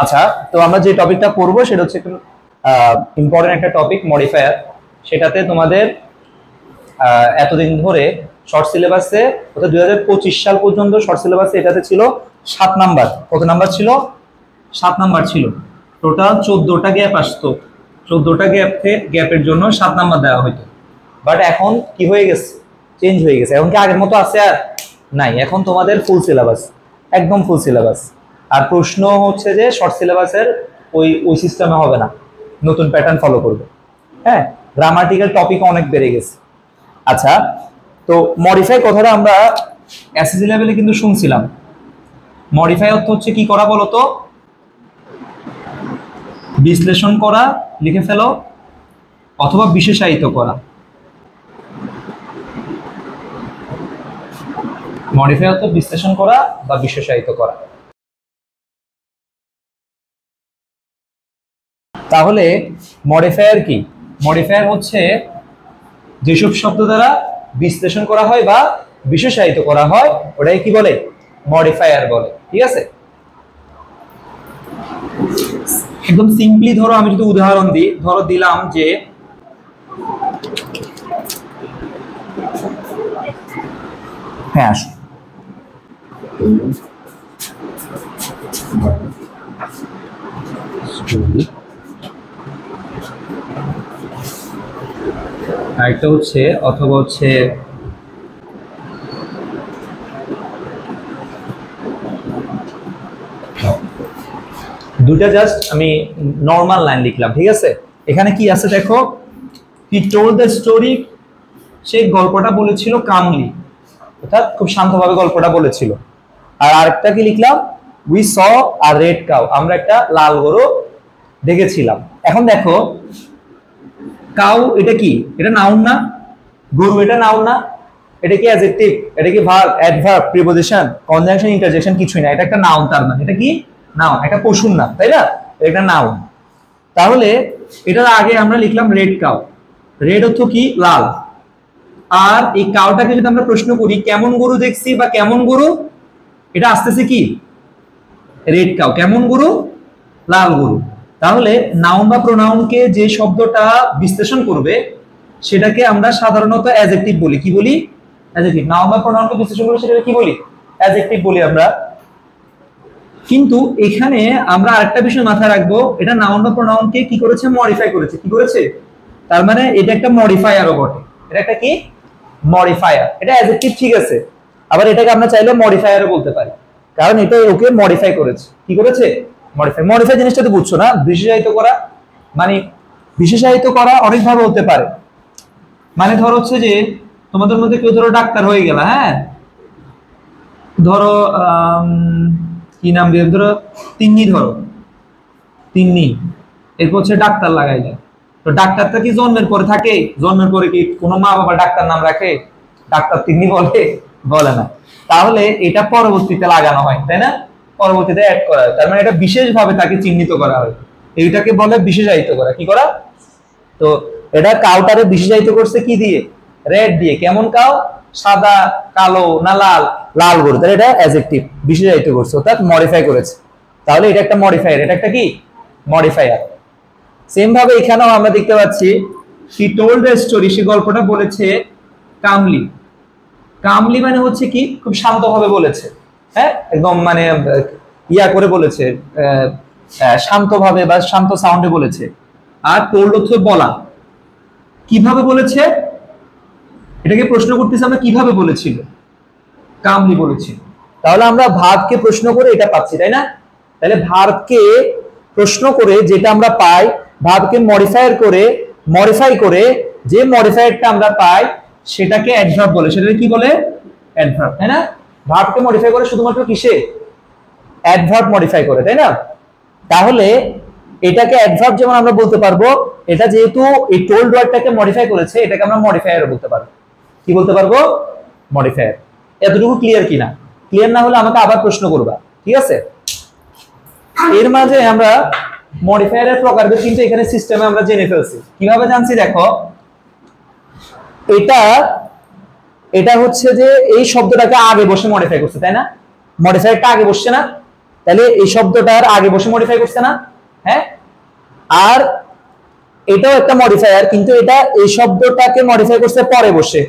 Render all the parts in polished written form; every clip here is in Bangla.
আচ্ছা, তো আমরা যে টপিকটা পড়বো সেটা হচ্ছে একটু ইম্পর্টেন্ট একটা টপিক, মডিফায়ার। সেটাতে তোমাদের এতদিন ধরে শর্ট সিলেবাসে অর্থাৎ 2025 সাল পর্যন্ত শর্ট সিলেবাসে এটাতে ছিল 7 নাম্বার। কত নাম্বার ছিল? 7 নাম্বার ছিল। টোটাল 14টা গ্যাপ আসতো। 14টা গ্যাপের জন্য 7 নাম্বার দেওয়া হতো। বাট এখন কি হয়ে গেছে? চেঞ্জ হয়ে গেছে। এখন কি আগের মতো আছে? আর নাই। এখন তোমাদের ফুল সিলেবাস, একদম ফুল সিলেবাস। আর প্রশ্ন হচ্ছে যে শর্ট সিলেবাসের ওই সিস্টেমে হবে না, নতুন প্যাটার্ন ফলো করবে। হ্যাঁ, গ্রামাটিক্যাল টপিক অনেক বেড়ে গেছে। আচ্ছা, তো মডিফাই কথাটা আমরা এসএসসি লেভেলে কিন্তু শুনছিলাম। মডিফাই অর্থ হচ্ছে কি করা বলো তো? বিশ্লেষণ করা, লিখে ফেলো, অথবা বিশেষায়িত করা। মডিফাই অর্থ বিশ্লেষণ করা বা বিশেষায়িত করা। তাহলে মডিফায়ার কি? মডিফায়ার হচ্ছে যেসব শব্দ দ্বারা বিশ্লেষণ করা হয় বা বিশেষায়িত করা হয় ওটাই কি বলে? মডিফায়ার বলে। ঠিক আছে, একদম সিম্পলি ধরো, আমি যদি উদাহরণ দিই, ধরো দিলাম যে হ্যাঁ আসো, আরেকটা হচ্ছে অথবা হচ্ছে দুইটা জাস্ট আমি নর্মাল লাইন লিখলাম। ঠিক আছে, এখানে কি আছে দেখো, হি টোল্ড দ্য স্টোরি, সেই গল্পটা বলেছিল কামলি, অর্থাৎ খুব শান্তভাবে গল্পটা বলেছিল। আর আরেকটা কি লিখলাম, we saw a red cow, আমরা একটা লাল গরু দেখেছিলাম। এখন দেখো, কাউ এটা কি? এটা নাউন না? গরু এটা নাউন না? এটা কি অ্যাডজেক্টিভ? এটা কি verb, adverb, preposition, conjunction, interjection? কিছুই না। এটা একটা নাউন। তার মানে এটা কি? নাউন, একটা পশুর নাম, তাই না? এটা নাউন। তাহলে এটার আগে আমরা লিখলাম রেড কাউ। রেড অর্থ কি? লাল। আর এই কাউটাকে যদি আমরা প্রশ্ন করি কেমন গরু দেখছি বা কেমন গরু, এটা আসতেছে কি? Red cow. কেমন গরু? লাল গরু। তাহলে নাউন বা প্রোনাউনকে যে শব্দটা বিশ্লেষণ করবে সেটাকে আমরা সাধারণত অ্যাডজেক্টিভ বলি। কি বলি? অ্যাডজেক্টিভ। নাউন বা প্রোনাউনকে বিশ্লেষণ করবে সেটাকে কি বলি? অ্যাডজেক্টিভ বলি আমরা। কিন্তু এখানে আমরা আরেকটা বিষয় মাথায় রাখবো, এটা নাউন বা প্রোনাউনকে কি করেছে? মডিফাই করেছে। কি করেছে? তার মানে এটা একটা মডিফায়ারও বটে। এটা একটা কি? মডিফায়ার। এটা অ্যাডজেক্টিভ ঠিক আছে, আবার এটাকে আমরা চাইলে মডিফায়ারও বলতে পারি, কারণ এটা ওকে মডিফাই করেছে। কি করেছে? মডিফাই। মডিফাই জিনিসটা তো বুঝছো না? বিশেষায়িত করা। মানে বিশেষায়িত করা অনেকভাবে হতে পারে। মানে ধরো হচ্ছে যে তোমাদের মধ্যে কেউ ধরো ডাক্তার হয়ে গেল, হ্যাঁ, ধরো কি নাম দিয়ে, ধরো তিন্নি, ধরো তিন্নি, এরপর হচ্ছে ডাক্তার লাগাইলে। তো ডাক্তারটা কি জন্মের পরে থাকে? জন্মের পরে কি কোনো মা বাবা ডাক্তার নাম রাখে? ডাক্তার তিন্নি বলে? বলে না। তাহলে এটা পরবর্তীতে লাগানো হয়, তাই না? পরবর্তীতে অ্যাড করা হয়। তার মানে এটা বিশেষভাবে তাকে চিহ্নিত করা হয়। এইটাকে বলে বিশেষায়িত করা। কি করা? তো এটা কাউটারে বিশেষায়িত করছে কি দিয়ে? রেড দিয়ে। কেমন কাউ? সাদা, কালো না লাল? লাল গরু। তাহলে এটা অ্যাডজেক্টিভ, বিশেষায়িত করছে, অর্থাৎ মডিফাই করেছে। তাহলে এটা একটা মডিফায়ার। এটা একটা কি? মডিফায়ার। সেম ভাবে এখানেও আমরা দেখতে পাচ্ছি হি টোল্ড দ্য স্টোরি, সে গল্পটা বলেছে কামলি। কামলি মানে হচ্ছে কি? খুব শান্তভাবে বলেছে। হ্যাঁ, একদম মানে ইয়া করে বলেছে, শান্তভাবে বা শান্ত সাউন্ডে বলেছে। আর টোল্ড অর্থ বলা। কিভাবে বলেছে? এটাকে প্রশ্ন করতেছি আমরা, কিভাবে বলেছিল? কামলি বলেছিল। তাহলে আমরা ভার্বকে প্রশ্ন করে এটা পাচ্ছি, তাই না? তাহলে ভার্বকে প্রশ্ন করে যেটা আমরা পাই, ভার্বকে মডিফাই করে যে মডিফায়ারটা আমরা পাই সেটাকে অ্যাডভার্ব বলে। সেটাকে কি বলে? অ্যাডভার্ব, তাই না? ভার্বকে মডিফাই করে শুধুমাত্র কিসে? অ্যাডভার্ব মডিফাই করে, তাই না? তাহলে এটাকে অ্যাডভার্ব যেমন আমরা বলতে পারবো, এটা যেহেতু এই টোল্ড ওয়ার্ডটাকে মডিফাই করেছে, এটাকে আমরা মডিফায়ার বলতে পারবো। কি বলতে পারবো? মডিফায়ার। এতটুকু ক্লিয়ার কিনা? ক্লিয়ার না হলে আমাকে আবার প্রশ্ন করবা, ঠিক আছে? এর মাঝে আমরা মডিফায়ারের প্রকারভেদ কিন্তু এখানে সিস্টেমে আমরা জেনে ফেলছি। কিভাবে জানছি দেখো, এটা হচ্ছে যে এই শব্দটাকে আগে বসে মডিফাই করছে, তাই না? মডিফায়ারটা আগে বসছে না? তাহলে এই শব্দটার আগে বসে মডিফাই করছে না? হ্যাঁ, আর এটাও একটা মডিফায়ার, কিন্তু এটা এই শব্দটাকে মডিফাই করছে পরে বসে,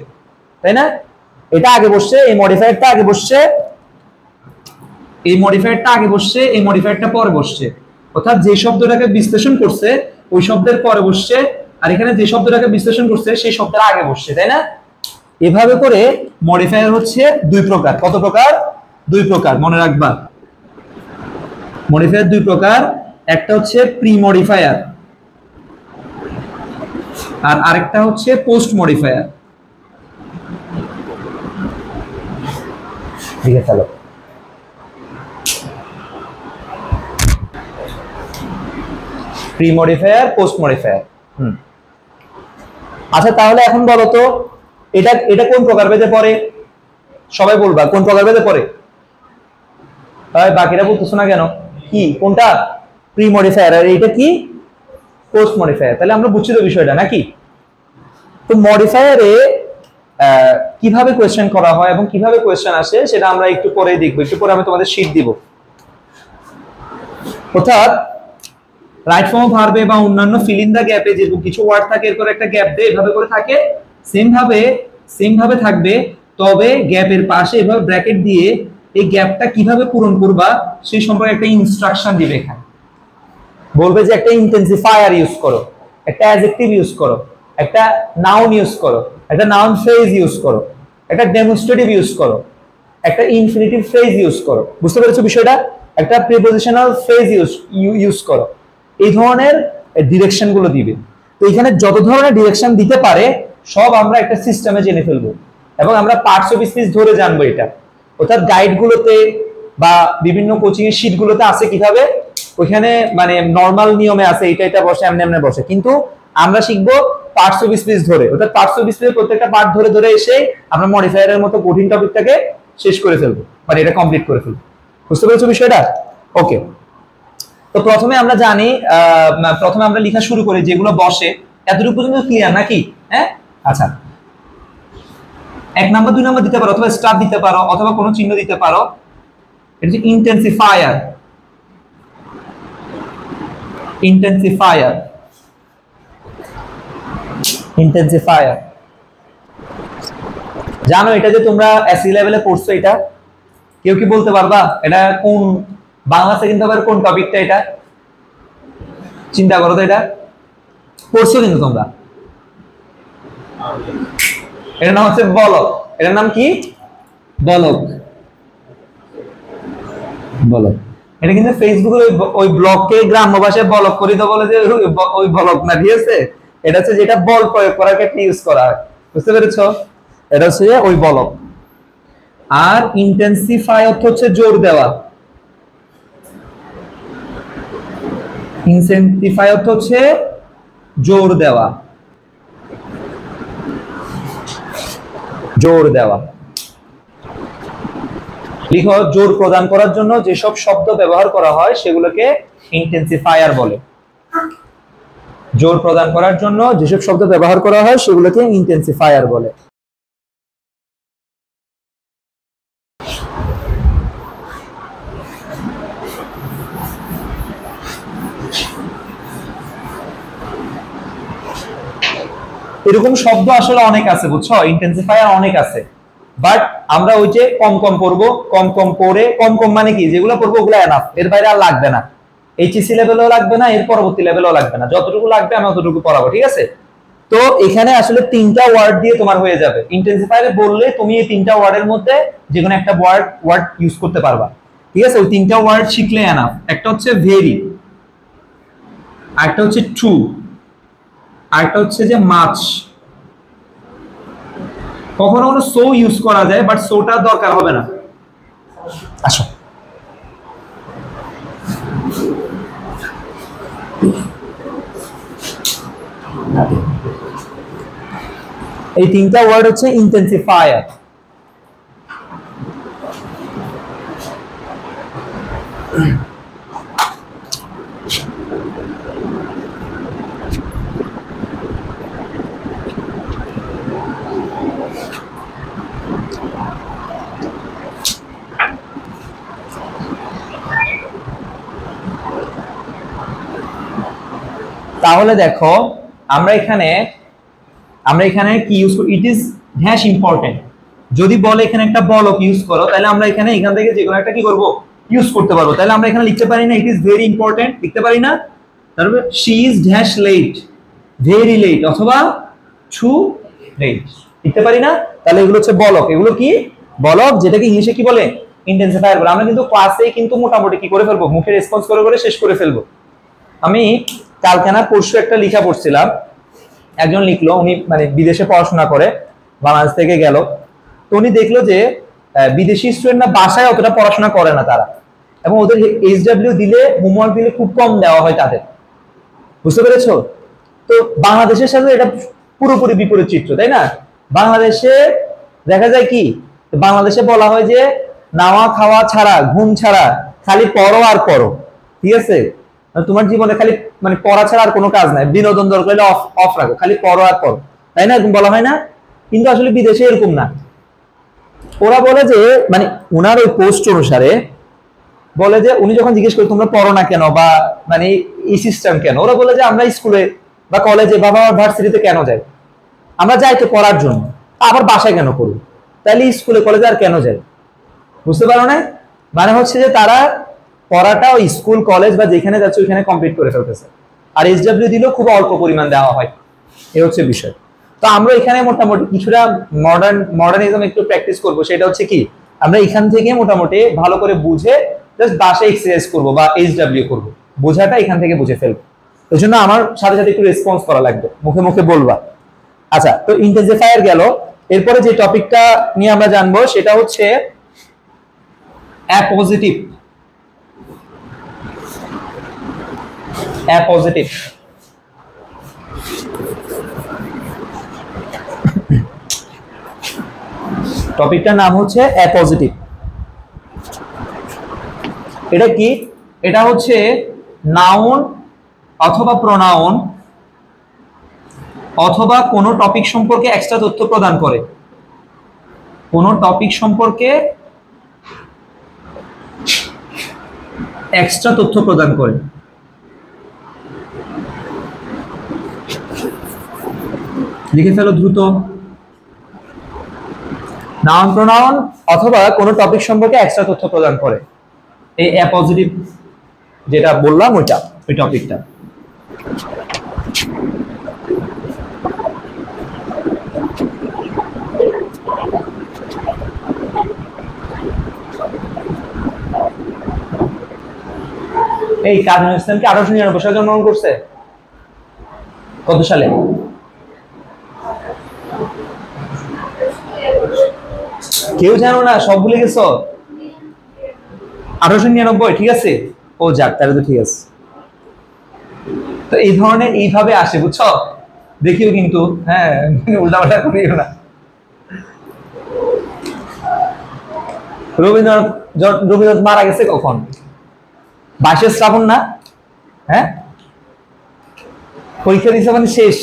তাই না? এটা আগে বসছে, এই মডিফায়ারটা আগে বসছে, এই মডিফায়ারটা আগে বসছে, এই মডিফায়ারটা পরে বসছে। অর্থাৎ যে শব্দটাকে বিশ্লেষণ করছে ওই শব্দের পরে বসছে, আর এখানে যে শব্দটাকে বিশ্লেষণ করছে সেই শব্দের আগে বসছে, তাই না? এভাবে করে মডিফায়ার হচ্ছে দুই প্রকার। কত প্রকার? দুই প্রকার, মনে রাখবা। মডিফায়ার দুই প্রকার, একটা হচ্ছে প্রি মডিফায়ার আর আরেকটা হচ্ছে পোস্ট মডিফায়ার। ঠিক আছে, চলো। Pre modifier, post modifier. আচ্ছা, তাহলে এখন বলো তো এটা এটা কোন প্রকার ভেদে পড়ে? সবাই বলবা কোন প্রকার ভেদে পড়ে? বাকিরা বলতেছো না কেন? কি কোনটা? প্রি মডিফায়ার, আর এটা কি? Post modifier. তাহলে আমরা বুঝছি তো বিষয়টা নাকি? তো মডিফায়ারে কিভাবে কোয়েশ্চেন করা হয় এবং কিভাবে কোয়েশ্চেন আসে সেটা আমরা একটু পরে দেখবো, একটু পরে আমি তোমাদের শীট দিব। অর্থাৎ রাইট ফর্ম অফ ভার্বে বা অন্যান্য ফিল ইন দা গ্যাপে যে কিছু ওয়ার্ড থাকে এরপর একটা গ্যাপ দেয়, এভাবে করে থাকে, সেম ভাবে থাকবে, তবে গ্যাপের পাশে এভাবে ব্র্যাকেট দিয়ে এই গ্যাপটা কিভাবে পূরণ করবা সেই সম্পর্কে একটা ইনস্ট্রাকশন দিবে। এখানে বলবে যে একটা ইন্টেন্সিফায়ার ইউজ করো, একটা অ্যাডজেক্টিভ ইউজ করো, একটা নাউন ইউজ করো, একটা নাউন ফ্রেজ ইউজ করো, একটা ডেমনস্ট্রেটিভ ইউজ করো, একটা ইনফিনিটিভ ফ্রেজ ইউজ করো। বুঝতে পেরেছো বিষয়টা? একটা প্রিপোজিশনাল ফ্রেজ ইউজ করো। এই ধরনের ডিরেকশন গুলো দিবে। তো এখানে যত ধরনের ডিরেকশন দিতে পারে সব আমরা একটা সিস্টেমে জেনে ফেলবো এবং আমরা পার্টস অফ স্পিচ ধরে জানবো এটা। অর্থাৎ গাইড গুলোতে বা বিভিন্ন কোচিং এর শীট গুলোতে আছে কিভাবে, ওইখানে মানে নরমাল নিয়মে আছে, এটা বসে এমনি এমনি বসে, কিন্তু আমরা শিখবো পার্টস অফ স্পিচ ধরে। অর্থাৎ পার্টস অফ স্পিচের প্রত্যেকটা পার্ট ধরে ধরে এসে আমরা মডিফায়ারের মতো কঠিন টপিকটাকে শেষ করে ফেলবো, মানে এটা কমপ্লিট করে ফেলবো। বুঝতে পেরেছো বিষয়টা? ওকে, তো প্রথমে আমরা জানি, প্রথমে আমরা লেখা শুরু করি যেগুলো বসে। এতটুকু পর্যন্ত ক্লিয়ার নাকি? হ্যাঁ, আচ্ছা। 1 নাম্বার 2 নাম্বার দিতে পারো, অথবা স্টার দিতে পারো, অথবা কোনো চিহ্ন দিতে পারো। এটা হচ্ছে ইন্টেন্সিফায়ার। ইন্টেন্সিফায়ার, ইন্টেন্সিফায়ার জানো এটা যে তোমরা এসি লেভেলে পড়ছো, এটা কেউ কি বলতে পারবা এটা কোন বাংলা সেকেন্ড পেপার কোন টপিকটা? এটা চিন্তা করো তো, এটা পড়ছো কিন্তু তোমরা। এটার নাম হচ্ছে বলক। এটার নাম কি? বলক। বলক। এটা কিন্তু ফেসবুকে ওই ব্লগকে গ্রাম্য ভাষায় বলক করি তো বলে যে ওই বলক না, ঠিক আছে? এটা হচ্ছে যেটা বল প্রয়োগ করার ক্ষেত্রে ইউজ করা হয়। বুঝতে পেরেছো? এটা হচ্ছে ওই বলক। আর ইন্টেন্সিফাই অর্থ হচ্ছে জোর দেওয়া। ইনসেন্টিফাই অর্থ হচ্ছে জোর দেওয়া। জোর দেওয়া লিখো, জোর প্রদান করার জন্য যেসব শব্দ ব্যবহার করা হয় সেগুলোকে ইন্টেন্সিফায়ার বলে। জোর প্রদান করার জন্য যেসব শব্দ ব্যবহার করা হয় সেগুলোকে ইন্টেন্সিফায়ার বলে। এরকম শব্দ আসলে অনেক আছে, বুঝছো? ইন্টেন্সিফায়ার অনেক আছে, বাট আমরা ওই যে কম কম পড়বো, কম কম পড়ে, কম কম মানে কি, যেগুলো পড়বো ওগুলো এনাফ, এর বাইরে আর লাগবে না। এইচএসসি লেভেলেও লাগবে না, এর পরবর্তী লেভেলেও লাগবে না, যতটুকু লাগবে আমি অতটুকু পড়াবো, ঠিক আছে? তো এখানে আসলে 3টা ওয়ার্ড দিয়ে তোমার হয়ে যাবে। ইন্টেন্সিফায়ারে বললে তুমি এই 3টা ওয়ার্ডের মধ্যে যে কোনো একটা ওয়ার্ড ইউজ করতে পারবা, ঠিক আছে? ওই 3টা ওয়ার্ড শিখলে এনাফ। একটা হচ্ছে ভেরি, আরেকটা হচ্ছে ট্রু, আরেকটা হচ্ছে যে মাছ। কখনো কখনো সো ইউজ করা যায়, বাট সোটা দরকার হবে না। আসো, এই 3টা ওয়ার্ড হচ্ছে ইন্টেন্সিফায়ার। তাহলে দেখো আমরা এখানে কি ইউজ করি, ইট ইজ ড্যাশ ইম্পর্টেন্ট। যদি বলে এখানে একটা বলক ইউজ করো, তাহলে আমরা এখান থেকে যে কোনো একটা কি করব, ইউজ করতে পারবো। তাহলে আমরা এখানে লিখতে পারি না ইট ইজ ভেরি ইম্পর্টেন্ট, লিখতে পারি না। তারপরে she is dash late, very late অথবা টু লেট, লিখতে পারি না। তাহলে এগুলো হচ্ছে বলক। এগুলো কি বলক, যেটাকে ইংলিশে কি বলে, ইন্টেন্সিফায়ার বলে। আমরা কিন্তু ক্লাসে কিন্তু মোটামুটি কি করে ফেলবো, মুখে রেসপন্স করে করে শেষ করে ফেলবো। আমি কালকে না পরশু একটা লেখা পড়ছিলাম, একজন লিখলো, উনি মানে বিদেশে পড়াশোনা করে, বাংলাদেশ থেকে গেল। তো উনি দেখলো যে বিদেশি স্টুডেন্টরা বাসায় অতটা পড়াশোনা করে না তারা, এবং ওদের এইচডব্লিউ দিলে, হোমওয়ার্ক দিলে খুব কম দেওয়া হয় তাদের, বুঝতে পেরেছো? তো বাংলাদেশের সাথে এটা পুরোপুরি বিপরীত চিত্র, তাই না? বাংলাদেশে দেখা যায় কি, বাংলাদেশে বলা হয় যে নাওয়া খাওয়া ছাড়া, ঘুম ছাড়া খালি পড়ো আর পড়ো, ঠিক আছে? তোমার জীবনে খালি মানে পড়া ছাড়া আর কোনো কাজ নাই, বিনোদন দরকার হলে অফ রাখো, খালি পড়ো আর পড়ো, তাই না? এরকম বলা হয় না? কিন্তু আসলে বিদেশে এরকম না। ওরা বলে যে মানে উনার ওই পোস্ট অনুসারে বলে যে, উনি যখন জিজ্ঞেস করি তোমরা পড়ো না কেন, বা মানে এই সিস্টেম কেন, ওরা বলে যে আমরা স্কুলে বা কলেজে বা ভার্সিটিতে কেন যাই, আমরা যাই তো পড়ার জন্য, আবার বাসায় কেন করি, তাহলে স্কুলে কলেজে আর কেন যাই? বুঝতে পারো না? মানে হচ্ছে যে তারা পড়াটা ওই স্কুল কলেজ বা যেখানে যাচ্ছে ওইখানে কমপ্লিট করে ফেলতেছে, আর এইচডব্লিউ দিলেও খুব অল্প পরিমাণ দেওয়া হয়, এই হচ্ছে বিষয়। তো আমরা এখানে মোটামুটি কিছুটা মডার্নিজম একটু প্র্যাকটিস করব। সেটা হচ্ছে কি, আমরা এখান থেকে মোটামুটি ভালো করে বুঝে জাস্ট বাসায় এক্সারসাইজ করব বা এইচডব্লিউ করব, বোঝাটা এখান থেকে বুঝে ফেলবো। ওই জন্য আমার সাথে সাথে একটু রেসপন্স করা লাগবে, মুখে মুখে বলবা। আচ্ছা, তো ইন্টেন্সিফায়ার গেল। এরপরে যে টপিকটা নিয়ে আমরা জানবো সেটা হচ্ছে অ্যাপোজিটিভ। অ্যাপোজিটিভ টপিকটার নাম হচ্ছে অ্যাপোজিটিভ। এটা কি? এটা হচ্ছে নাউন অথবা প্রোনাউন অথবা কোনো টপিক সম্পর্কে এক্সট্রা তথ্য প্রদান করে, কোনো টপিক সম্পর্কে এক্সট্রা তথ্য প্রদান করে। লিখে ফেলো দ্রুত। নাউন প্রোনাউন অথবা কোনো টপিক সম্পর্কে এক্সট্রা তথ্য প্রদান করে, এই অ্যাপোজিটিভ যেটা বললাম ওইটা, ওই টপিকটা। এই কাজী নজরুল ইসলাম কি 1899 সালে জন্মগ্রহণ করছে? কত সালে? কেউ জানো না? সব ভুলে গেছো? 1899, ঠিক আছে। ও যাক, তাহলে তো ঠিক আছে। তো এই ধরনের এইভাবে আসে, বুঝছো? দেখিও কিন্তু, হ্যাঁ, উল্টাপাল্টা করিও না। রবীন্দ্রনাথ মারা গেছে কখন? 22শে শ্রাবণ না? হ্যাঁ, পরীক্ষা দিছে মানে শেষ,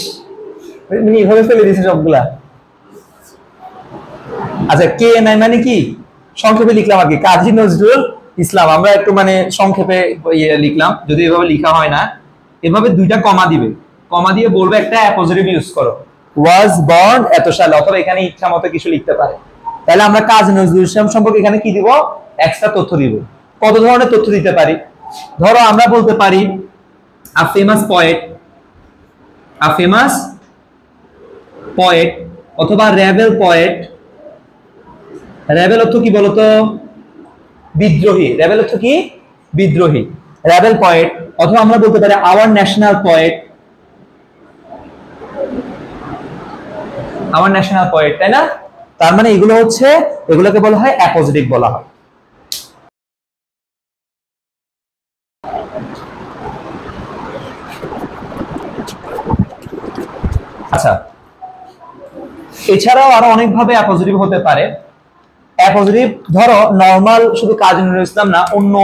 এইভাবে ফেলে দিছে সবগুলা। আচ্ছা, কে নাই মানে কি সংক্ষেপে লিখলাম আর কি, কাজী নজরুল ইসলাম। আমরা একটু মানে সংক্ষেপে লিখলাম, যদি এভাবে লেখা হয় না, এভাবে দুইটা কমা দিবে, কমা দিয়ে বলবে একটা অ্যাপোজিটিভ ইউজ করো, ওয়াজ বর্ন এত সালে, অথবা এখানে ইচ্ছা মতো কিছু লিখতে পারে। তাহলে আমরা কাজী নজরুল ইসলাম সম্পর্কে এখানে কি দিব, এক্সট্রা তথ্য দিব। কত ধরনের তথ্য দিতে পারি? ধরো আমরা বলতে পারি a famous poet, a famous poet, অথবা রেবেল পয়েট। রেবেল অর্থ কি বলতো? বিদ্রোহী। রেবেল অর্থ কি? বিদ্রোহী। Rebel poet. অথবা আমরা বলতে পারি our national poet, our national poet, তাই না? তার মানে এগুলো হচ্ছে, এগুলোকে বলা হয় অ্যাপোজিটিভ বলা হয়। আচ্ছা, এছাড়াও আরো অনেকভাবে অ্যাপোজিটিভ হতে পারে। অ্যাপোজিটিভ ধরো নরমাল শুধু কাজী নজরুল ইসলাম না, অন্য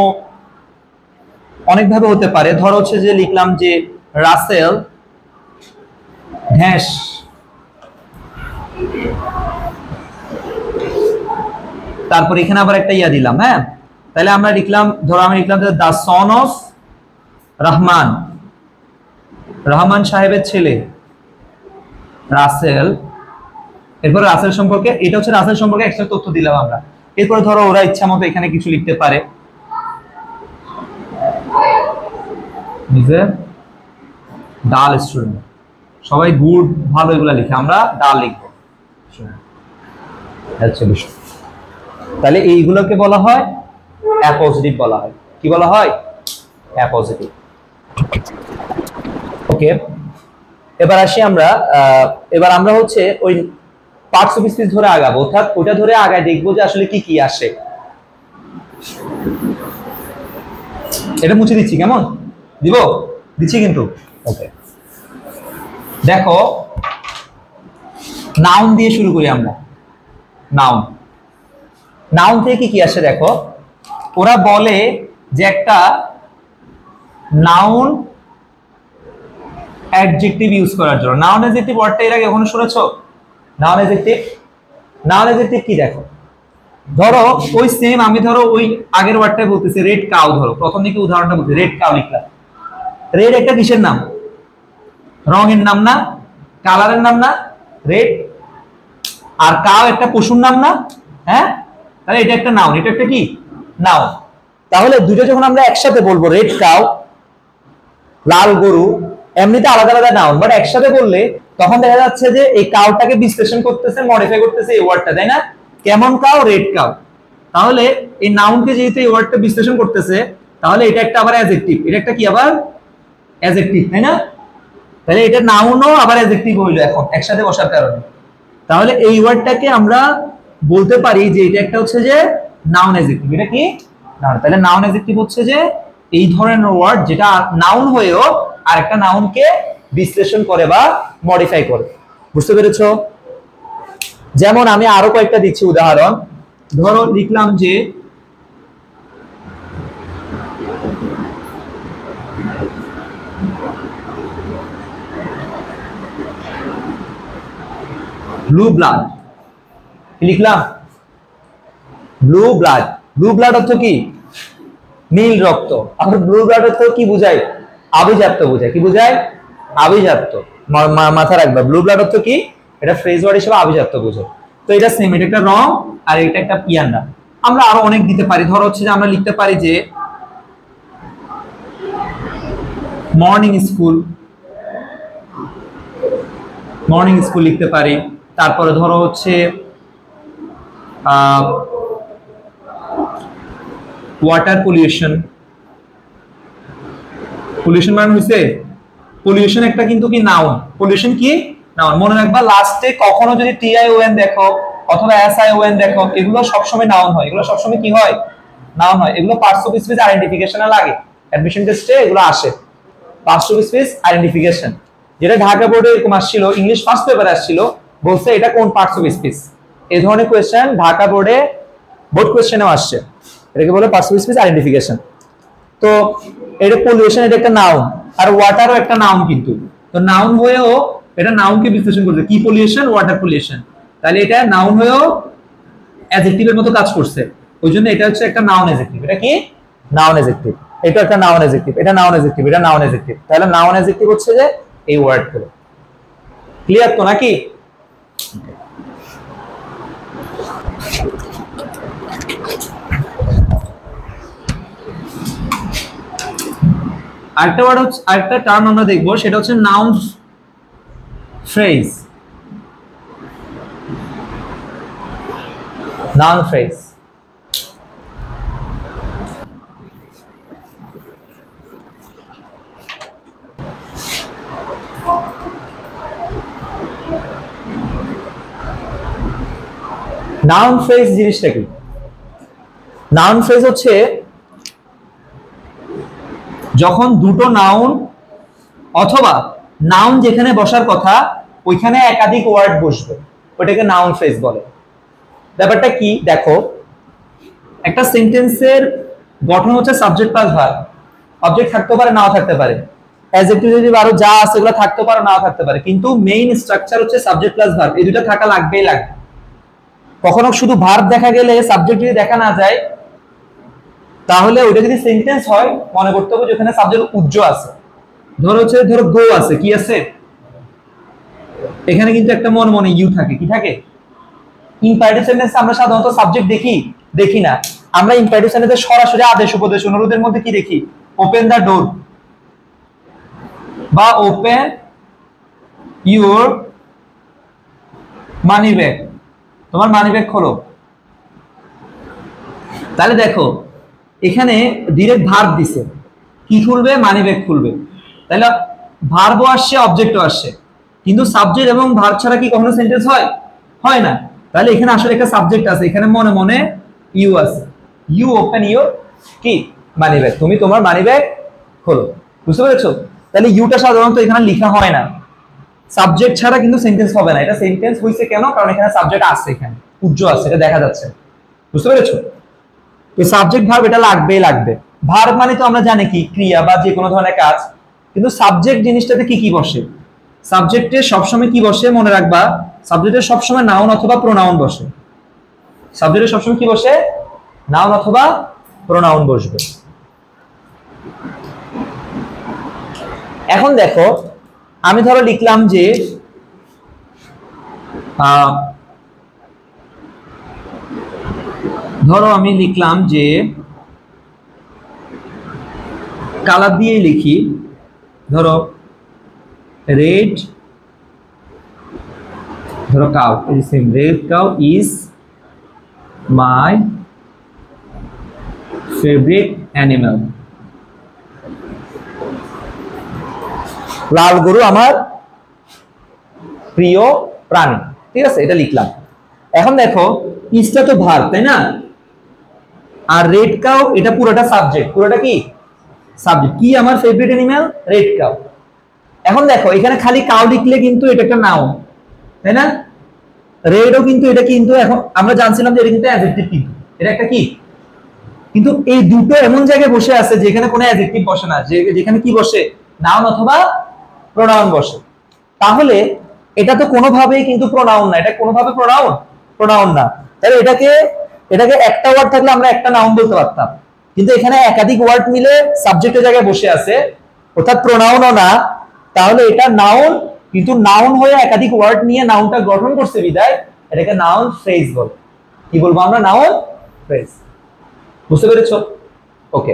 অনেকভাবে হতে পারে। ধরো হচ্ছে যে লিখলাম যে রাসেল ড্যাশ, তারপর এখানে আবার একটা ইয়া দিলাম, হ্যাঁ। তাহলে আমরা লিখলাম, ধরো আমি লিখলাম the son of Rahman, Rahman সাহেবের ছেলে রাসেল, এরপর রাসেল সম্পর্কে, এটা হচ্ছে রাসেল সম্পর্কে একটা তথ্য দিলাম আমরা। এরপরে ধরো ওরা ইচ্ছা মতো এখানে কিছু লিখতে পারে, ডাল স্টুডেন্ট, সবাই গুড ভালো এগুলা লিখে, আমরা ডাল লিখবো। তাহলে এইগুলোকে বলা হয় অ্যাপোজিটিভ বলা হয়। কি বলা হয়? অ্যাপোজিটিভ। ওকে, এবার আসি আমরা, এবার আমরা হচ্ছে ওই পার্টস অফ স্পিচ ধরে আগাবো, অর্থাৎ ওটা ধরে আগায় দেখবো যে আসলে কি কি আসে। এটা মুছে দিচ্ছি, কেমন দিব? দিচ্ছি কিন্তু। ওকে, দেখো নাউন দিয়ে শুরু করি আমরা। নাউন, নাউন থেকে কি কি আসে দেখো। ওরা বলে যে একটা নাউন অ্যাডজেক্টিভ ইউজ করার জন্য। নাউন অ্যাডজেক্টিভ ওয়ার্ডটা এর আগে কখনো শুনেছো? নাউন অ্যাডজেক্টিভ, নাউন অ্যাডজেক্টিভ কি দেখো, ধরো ওই সেম আমি ধরো ওই আগের ওয়ার্ডটাই বলতেছি, রেড কাউ, ধরো প্রথম দিকে উদাহরণটা বলছি, রেড কাউ লিখলাম। রেড একটা কিসের নাম? রঙের নাম না? কালারের নাম না রেড? আর কাউ একটা পশুর নাম না? হ্যাঁ, তাহলে এটা একটা নাউন, এটা একটা কি নাউন। তাহলে দুটো যখন আমরা একসাথে বলবো, রেড কাউ, লাল গরু, এমনিতে আলাদা আলাদা নাউন, বাট একসাথে বললে তখন দেখা যাচ্ছে যে এই কাউটাকে বিশ্লেষণ করতেছে, মডিফাই করতেছে এই ওয়ার্ডটা, তাই না? কেমন কাউ? Red cow. তাহলে এই নাউনকে যেহেতু এই ওয়ার্ডটা বিশ্লেষণ করতেছে, তাহলে এটা একটা আবার অ্যাডজেক্টিভ, এটা একটা কি আবার অ্যাডজেক্টিভ, তাই না? তাহলে এটা নাউনও আবার অ্যাডজেক্টিভ হইলো এখন একসাথে বসার কারণে। তাহলে এই ওয়ার্ডটাকে আমরা বলতে পারি যে এটা একটা হচ্ছে যে নাউন অ্যাডজেক্টিভ। এটা কি নাউন? তাহলে নাউন অ্যাডজেক্টিভ হচ্ছে যে এই ধরনের ওয়ার্ড যেটা নাউন হয়েও আরেকটা নাউনকে বিশ্লেষণ করে বা মডিফাই করে। বুঝতে পেরেছো? যেমন আমি আরো কয়েকটা দিচ্ছি উদাহরণ। ধরো লিখলাম যে ব্লু ব্লাড, লিখলাম ব্লু ব্লাড। ব্লু ব্লাড অর্থ কি? নীল রক্ত। আর ব্লু ব্লাড অর্থ কি বুঝায়? আভিজাত্য বোঝায়। কি বুঝায়? আভিজাত্য। মাথা রাখবা, ব্লু ব্লাড অর্থ কি? এটা ফ্রেজ ওয়ার্ড হিসেবে আভিজাত্য বোঝায়। তো এটা সেম, এটা একটা রং আর এটা একটা ইয়ার নাম। আমরা আরো অনেক দিতে পারি। ধরো হচ্ছে যে আমরা লিখতে পারি যে মর্নিং স্কুল, মর্নিং স্কুল লিখতে পারি। তারপরে ধরো হচ্ছে ওয়াটার পলিউশন, পলিউশন মানে হইছে পলিউশন একটা কিন্তু কি নাউন। পলিউশন কি নাউন। মনে রাখবা লাস্টে কখনো যদি টিআইওএন দেখো অথবা এসআইওএন দেখো, এগুলো সবসময় নাউন হয়। এগুলো সবসময় কি হয়? নাউন হয়। এগুলো পার্টস অফ স্পিচ আইডেন্টিফিকেশনে লাগে, অ্যাডমিশন টেস্টে এগুলো আসে। পার্টস অফ স্পিচ আইডেন্টিফিকেশন, যেটা ঢাকা বোর্ডে এরকম আসছিল, ইংলিশ ফার্স্ট পেপারে আসছিল, বলছে এটা কোন পার্টস অফ স্পিচ। এই ধরনের কোয়েশ্চেন ঢাকা বোর্ডে বোর্ড কোয়েশ্চেনেও আসছে। এটাকে বলে পার্টস অফ স্পিচ আইডেন্টিফিকেশন। তো এটা পলিউশন, এটা একটা নাউন, আর ওয়াটারও একটা নাউন কিন্তু। তো নাউন হয়েও এটা নাউনকে বিশ্লেষণ করছে, কি পলিউশন? Water pollution. তাহলে এটা নাউন হয়েও অ্যাডজেক্টিভের মতো কাজ করছে, ওই জন্য এটা হচ্ছে একটা নাউন অ্যাডজেক্টিভ। এটা কি নাউন অ্যাডজেক্টিভ। এটা একটা নাউন অ্যাডজেক্টিভ, এটা নাউন অ্যাডজেক্টিভ, এটা নাউন অ্যাডজেক্টিভ। তাহলে নাউন অ্যাডজেক্টিভ হচ্ছে যে এই ওয়ার্ডগুলো। ক্লিয়ার তো নাকি? আরেকটা ওয়ার্ড হচ্ছে, আরেকটা টার্ম আমরা দেখবো, সেটা হচ্ছে noun phrase. Noun phrase, noun phrase জিনিসটা কি? নাউন ফ্রেজ হচ্ছে যখন দুটো নাউন অথবা নাউন যেখানে বসার কথা ওইখানে একাধিক ওয়ার্ড বসবে, ওটাকে নাউন ফ্রেজ বলে। ব্যাপারটা কি দেখো, একটা সেন্টেন্সের গঠন হচ্ছে সাবজেক্ট প্লাস ভার্ব। অবজেক্ট থাকতে পারে, নাও থাকতে পারে, অ্যাডজেক্টিভ আরো যা আছে এগুলো থাকতে পারে, নাও থাকতে পারে, কিন্তু মেইন স্ট্রাকচার হচ্ছে সাবজেক্ট প্লাস ভার্ব। এই দুটো থাকা লাগবেই লাগবে। কখনো শুধু ভার্ব দেখা গেলে সাবজেক্ট যদি দেখা না যায়, তাহলে ওইটা যদি সেন্টেন্স হয় মনে করতে হবে যে ওখানে সাবজেক্ট উজ্জ্ব আছে। ধরো গো আছে, কি আছে এখানে, কিন্তু একটা মনে মনে ইউ থাকে, কি থাকে? ইম্পারেটিভ সেন্টেন্সে আমরা সাধারণত সাবজেক্ট দেখি না। আমরা ইম্পারেটিভ সেন্টেন্সে সরাসরি আদেশ উপদেশ অনুরোধের মধ্যে কি দেখি? ওপেন দ্য ডোর বা ওপেন ইউর মানি ব্যাগ, তোমার মানি ব্যাগ খোলো। তাহলে দেখো এখানে ডিরেক্ট ভার্ব দিছে, কি খুলবে? মানি ব্যাগ খুলবে। তাহলে ভার্বও আসছে, অবজেক্টও আসছে, কিন্তু সাবজেক্ট এবং ভার্ব ছাড়া কি কখনো সেন্টেন্স হয় না। তাহলে এখানে আসলে একটা সাবজেক্ট আছে, এখানে মনে মনে ইউ আছে, ইউ ওপেন ইউর কি মানি ব্যাগ, তুমি তোমার মানি ব্যাগ খোলো। বুঝতে পেরেছো? তাহলে ইউটা সাধারণত এখানে লেখা হয় না, সাবজেক্ট ছাড়া কিন্তু সেন্টেন্স হবে না। এটা সেন্টেন্স হইছে কেন? কারণ এখানে সাবজেক্ট আছে, এখানে উজ্জ আছে, এটা দেখা যাচ্ছে। বুঝতে পেরেছো? তো সাবজেক্ট ভার্ব এটা লাগবে। ভার্ব মানে তো আমরা জানি কি ক্রিয়া বা যে কোনো ধরনের কাজ, কিন্তু সাবজেক্ট জিনিসটাতে কি কি বসে? সাবজেক্টে সবসময় কি বসে মনে রাখবা? সাবজেক্টে সবসময় নাউন অথবা প্রোনাউন বসে। সাবজেক্টে সবসময় কি বসে? নাউন অথবা প্রোনাউন বসবে। এখন দেখো আমি ধরো লিখলাম যে কালার দিয়ে লিখি, ধরো রেড, ধরো cow, red cow is my favourite animal. লাল গরু আমার প্রিয় প্রাণী। ঠিক আছে, এটা লিখলাম। এখন দেখো ইজটা তো ভার্ব, তাই না? আর রেড কাউ এটা পুরোটা সাবজেক্ট, পুরোটা কি সাবজেক্ট। কি আমার ফেভারিট অ্যানিমাল? Red cow. এখন দেখো এখানে খালি কাউ লিখলে কিন্তু এটা একটা নাউন, তাই না? রেডও কিন্তু এটা কিন্তু এখন আমরা জানছিলাম যে এটা কিন্তু অ্যাডজেক্টিভ, কিন্তু এটা একটা কি, কিন্তু এই দুটো এমন জায়গায় বসে আছে যেখানে কোনো অ্যাডজেক্টিভ বসে না, যেখানে কি বসে? নাউন অথবা প্রোনাউন বসে। তাহলে এটা তো কোনোভাবেই কিন্তু প্রোনাউন না, এটা কোনোভাবে প্রোনাউন না। তাহলে এটাকে একটা ওয়ার্ড থাকলে আমরা একটা নাউন বলতে পারতাম, কিন্তু এখানে একাধিক ওয়ার্ড মিলে সাবজেক্টের জায়গায় বসে আছে, অর্থাৎ প্রোনাউনও না। তাহলে এটা নাউন, কিন্তু নাউন হয়ে একাধিক ওয়ার্ড নিয়ে নাউনটা গঠন করছে বিদায় এটাকে নাউন ফ্রেজ বল। কি বলবো আমরা? Noun phrase. বুঝতে পেরেছো? ওকে,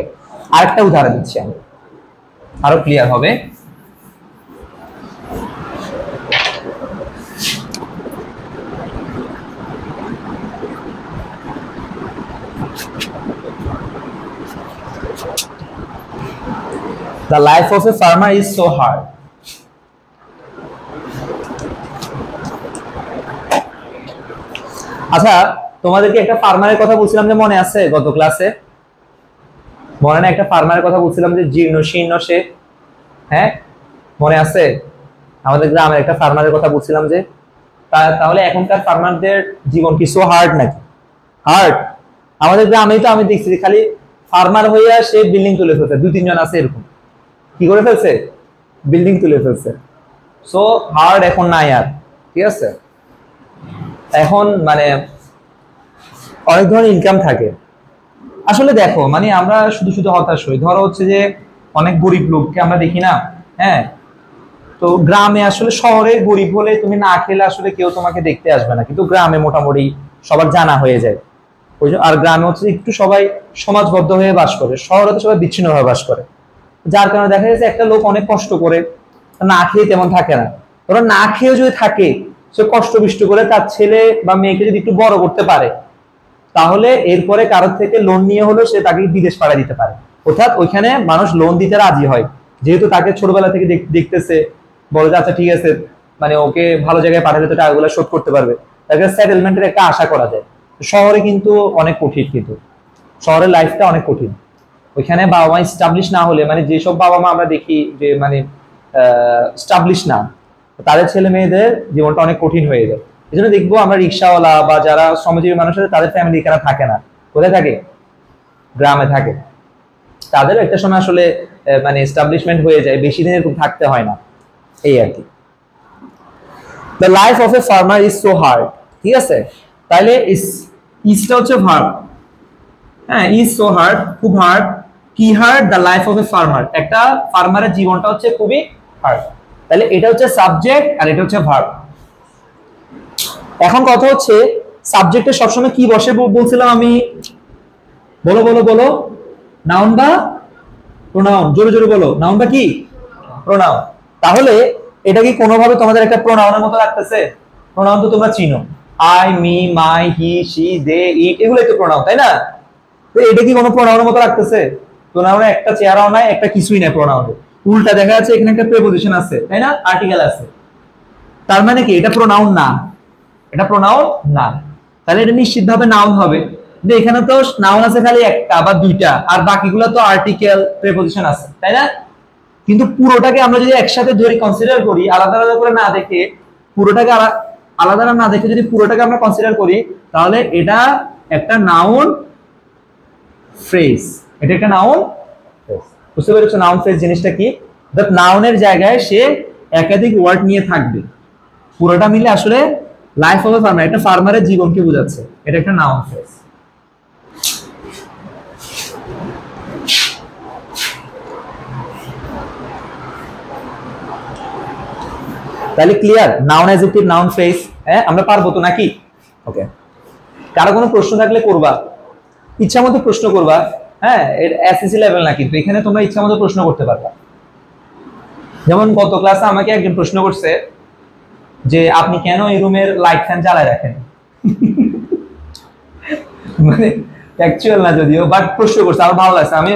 আরেকটা উদাহরণ দিচ্ছি আমি, আরো ক্লিয়ার হবে। The life of a farmer is so hard. আচ্ছা, তোমাদেরকে একটা ফার্মারের কথা বলছিলাম যে মনে আছে গত ক্লাসে? মনে না? একটা ফার্মারের কথা বলছিলাম যে জীর্ণ শীর্ণ সে, হ্যাঁ মনে আছে? আমাদের গ্রামের একটা ফার্মারের কথা বলছিলাম যে, তাহলে এখনকার ফার্মারদের জীবন কি সো হার্ড নাকি? হার্ড? আমাদের গ্রামেই তো আমি দেখছি খালি ফার্মার হইয়া সে বিল্ডিং তুলে ফেলছে, 2-3 জন আছে এরকম, কি করে ফেলছে? বিল্ডিং তুলে ফেলছে। সো হার্ড এখন নাই আর। ঠিক আছে, এখন মানে অনেক ধরনের ইনকাম থাকে। আসলে দেখো মানে আমরা শুধু শুধু হতাশ হই। ধরো হচ্ছে যে অনেক গরিব লোককে আমরা দেখি না, হ্যাঁ? তো গ্রামে আসলে, শহরে গরিব হলে তুমি না খেলে আসলে কেউ তোমাকে দেখতে আসবে না, কিন্তু গ্রামে মোটামুটি সবার জানা হয়ে যায়। আর গ্রামে হচ্ছে একটু সবাই সমাজবদ্ধ হয়ে বাস করে, শহরে তো সবাই বিচ্ছিন্নভাবে বাস করে, যার কারণে দেখা যাচ্ছে একটা লোক অনেক কষ্ট করে না খেয়ে তেমন থাকে না। ওরা না খেয়েও যদি থাকে, সে কষ্ট বিষ্ট করে তার ছেলে বা মেয়েকে যদি একটু বড় করতে পারে, তাহলে এরপরে কারোর থেকে লোন নিয়ে হলো সে তাকে বিদেশ পাঠিয়ে দিতে পারে। অর্থাৎ ওইখানে মানুষ লোন দিতে রাজি হয়, যেহেতু তাকে ছোটবেলা থেকে দেখতেছে, বলে যে আচ্ছা ঠিক আছে, মানে ওকে ভালো জায়গায় পাঠালে তো টাকাগুলো শোধ করতে পারবে, তাকে সেটেলমেন্টের একটা আশা করা যায়। শহরে কিন্তু অনেক কঠিন, কিন্তু শহরের লাইফটা অনেক কঠিন। ওইখানে বাবা মা স্টাবলিশ না হলে, মানে যেসব বাবা মা আমরা দেখি যে মানে স্টাবলিশ না, তাদের ছেলে মেয়েদের জীবনটা অনেক কঠিন হয়ে যায়। এই জন্য দেখবো আমরা রিক্সাওয়ালা বা যারা শ্রমজীবী মানুষ আছে তাদের ফ্যামিলি এখানে থাকে না, কোথায় থাকে? গ্রামে থাকে। তাদের একটা সময় আসলে মানে এস্টাবলিশমেন্ট হয়ে যায়, বেশি দিন এরকম থাকতে হয় না, এই আর কি। The life of a farmer is so hard. ঠিক আছে, তাহলে ইজটা হচ্ছে ভার্ব, হ্যাঁ, ইজ সো হার্ড, খুব হার্ড। কি hard, the life of a farmer, একটা ফার্মারের জীবনটা হচ্ছে খুবই হার্ড। তাহলে এটা হচ্ছে সাবজেক্ট আর এটা হচ্ছে ভার্ব। এখন কথা হচ্ছে সাবজেক্টে সবসময় কি বসে বলছিলাম আমি, বলো বলো বলো, নাউন বা প্রোনাউন, জোরে জোরে বলো, নাউন বা কি প্রোনাউন। তাহলে এটা কি কোনোভাবে তোমাদের একটা প্রোনাউনের মতো লাগতেছে? প্রোনাউন তো তোমরা চিনো, I, me, my, he, she, they, it, এগুলোই তো প্রোনাউন, তাই না? তো এটা কি কোনো প্রোনাউনের মতো লাগতেছে? প্রোনাউনে একটা চেহারাও নাই, একটা কিছুই নাই প্রোনাউনে। উল্টা দেখা যাচ্ছে এখানে একটা প্রেপোজিশন আছে, তাই না, আর্টিকেল আছে। তার মানে কি এটা প্রোনাউন না, এটা প্রোনাউন না। তাহলে এটা নিশ্চিতভাবে নাউন হবে। কিন্তু এখানে তো নাউন আছে খালি একটা বা দুইটা, আর বাকিগুলো তো আর্টিকেল প্রেপোজিশন আছে, তাই না? কিন্তু পুরোটাকে আমরা যদি একসাথে ধরি, কনসিডার করি, আলাদা আলাদা করে না দেখে, পুরোটাকে আলাদা না দেখে যদি পুরোটাকে আমরা কনসিডার করি, তাহলে এটা একটা নাউন ফ্রেজ। এটা একটা নাউন ফ্রেজ। বুঝতে পেরেছো নাউন ফ্রেজ জিনিসটা কি? নাউনের জায়গায় সে একাধিক ওয়ার্ড নিয়ে থাকবে, পুরোটা মিলে আসলে লাইফ অফ এ ফার্মার, একটা ফার্মারের জীবনকে বোঝাচ্ছে। এটা একটা নাউন ফ্রেজ। তাহলে clear, noun adjective, noun phrase. হ্যাঁ, আমরা পারবো তো নাকি? ওকে, কারো কোনো প্রশ্ন থাকলে করবা, ইচ্ছা মতো প্রশ্ন করবা। হ্যাঁ, এর এসএসসি লেভেল না, কিন্তু এখানে তোমরা ইচ্ছা মতো প্রশ্ন করতে পারবা। যেমন গত ক্লাসে আমাকে একজন প্রশ্ন করছে যে আপনি কেন এই রুমের লাইট ফ্যান চালায় রাখেন? মানে অ্যাকচুয়াল না যদিও, বাট প্রশ্ন করছে, আমার ভালো লাগছে। আমি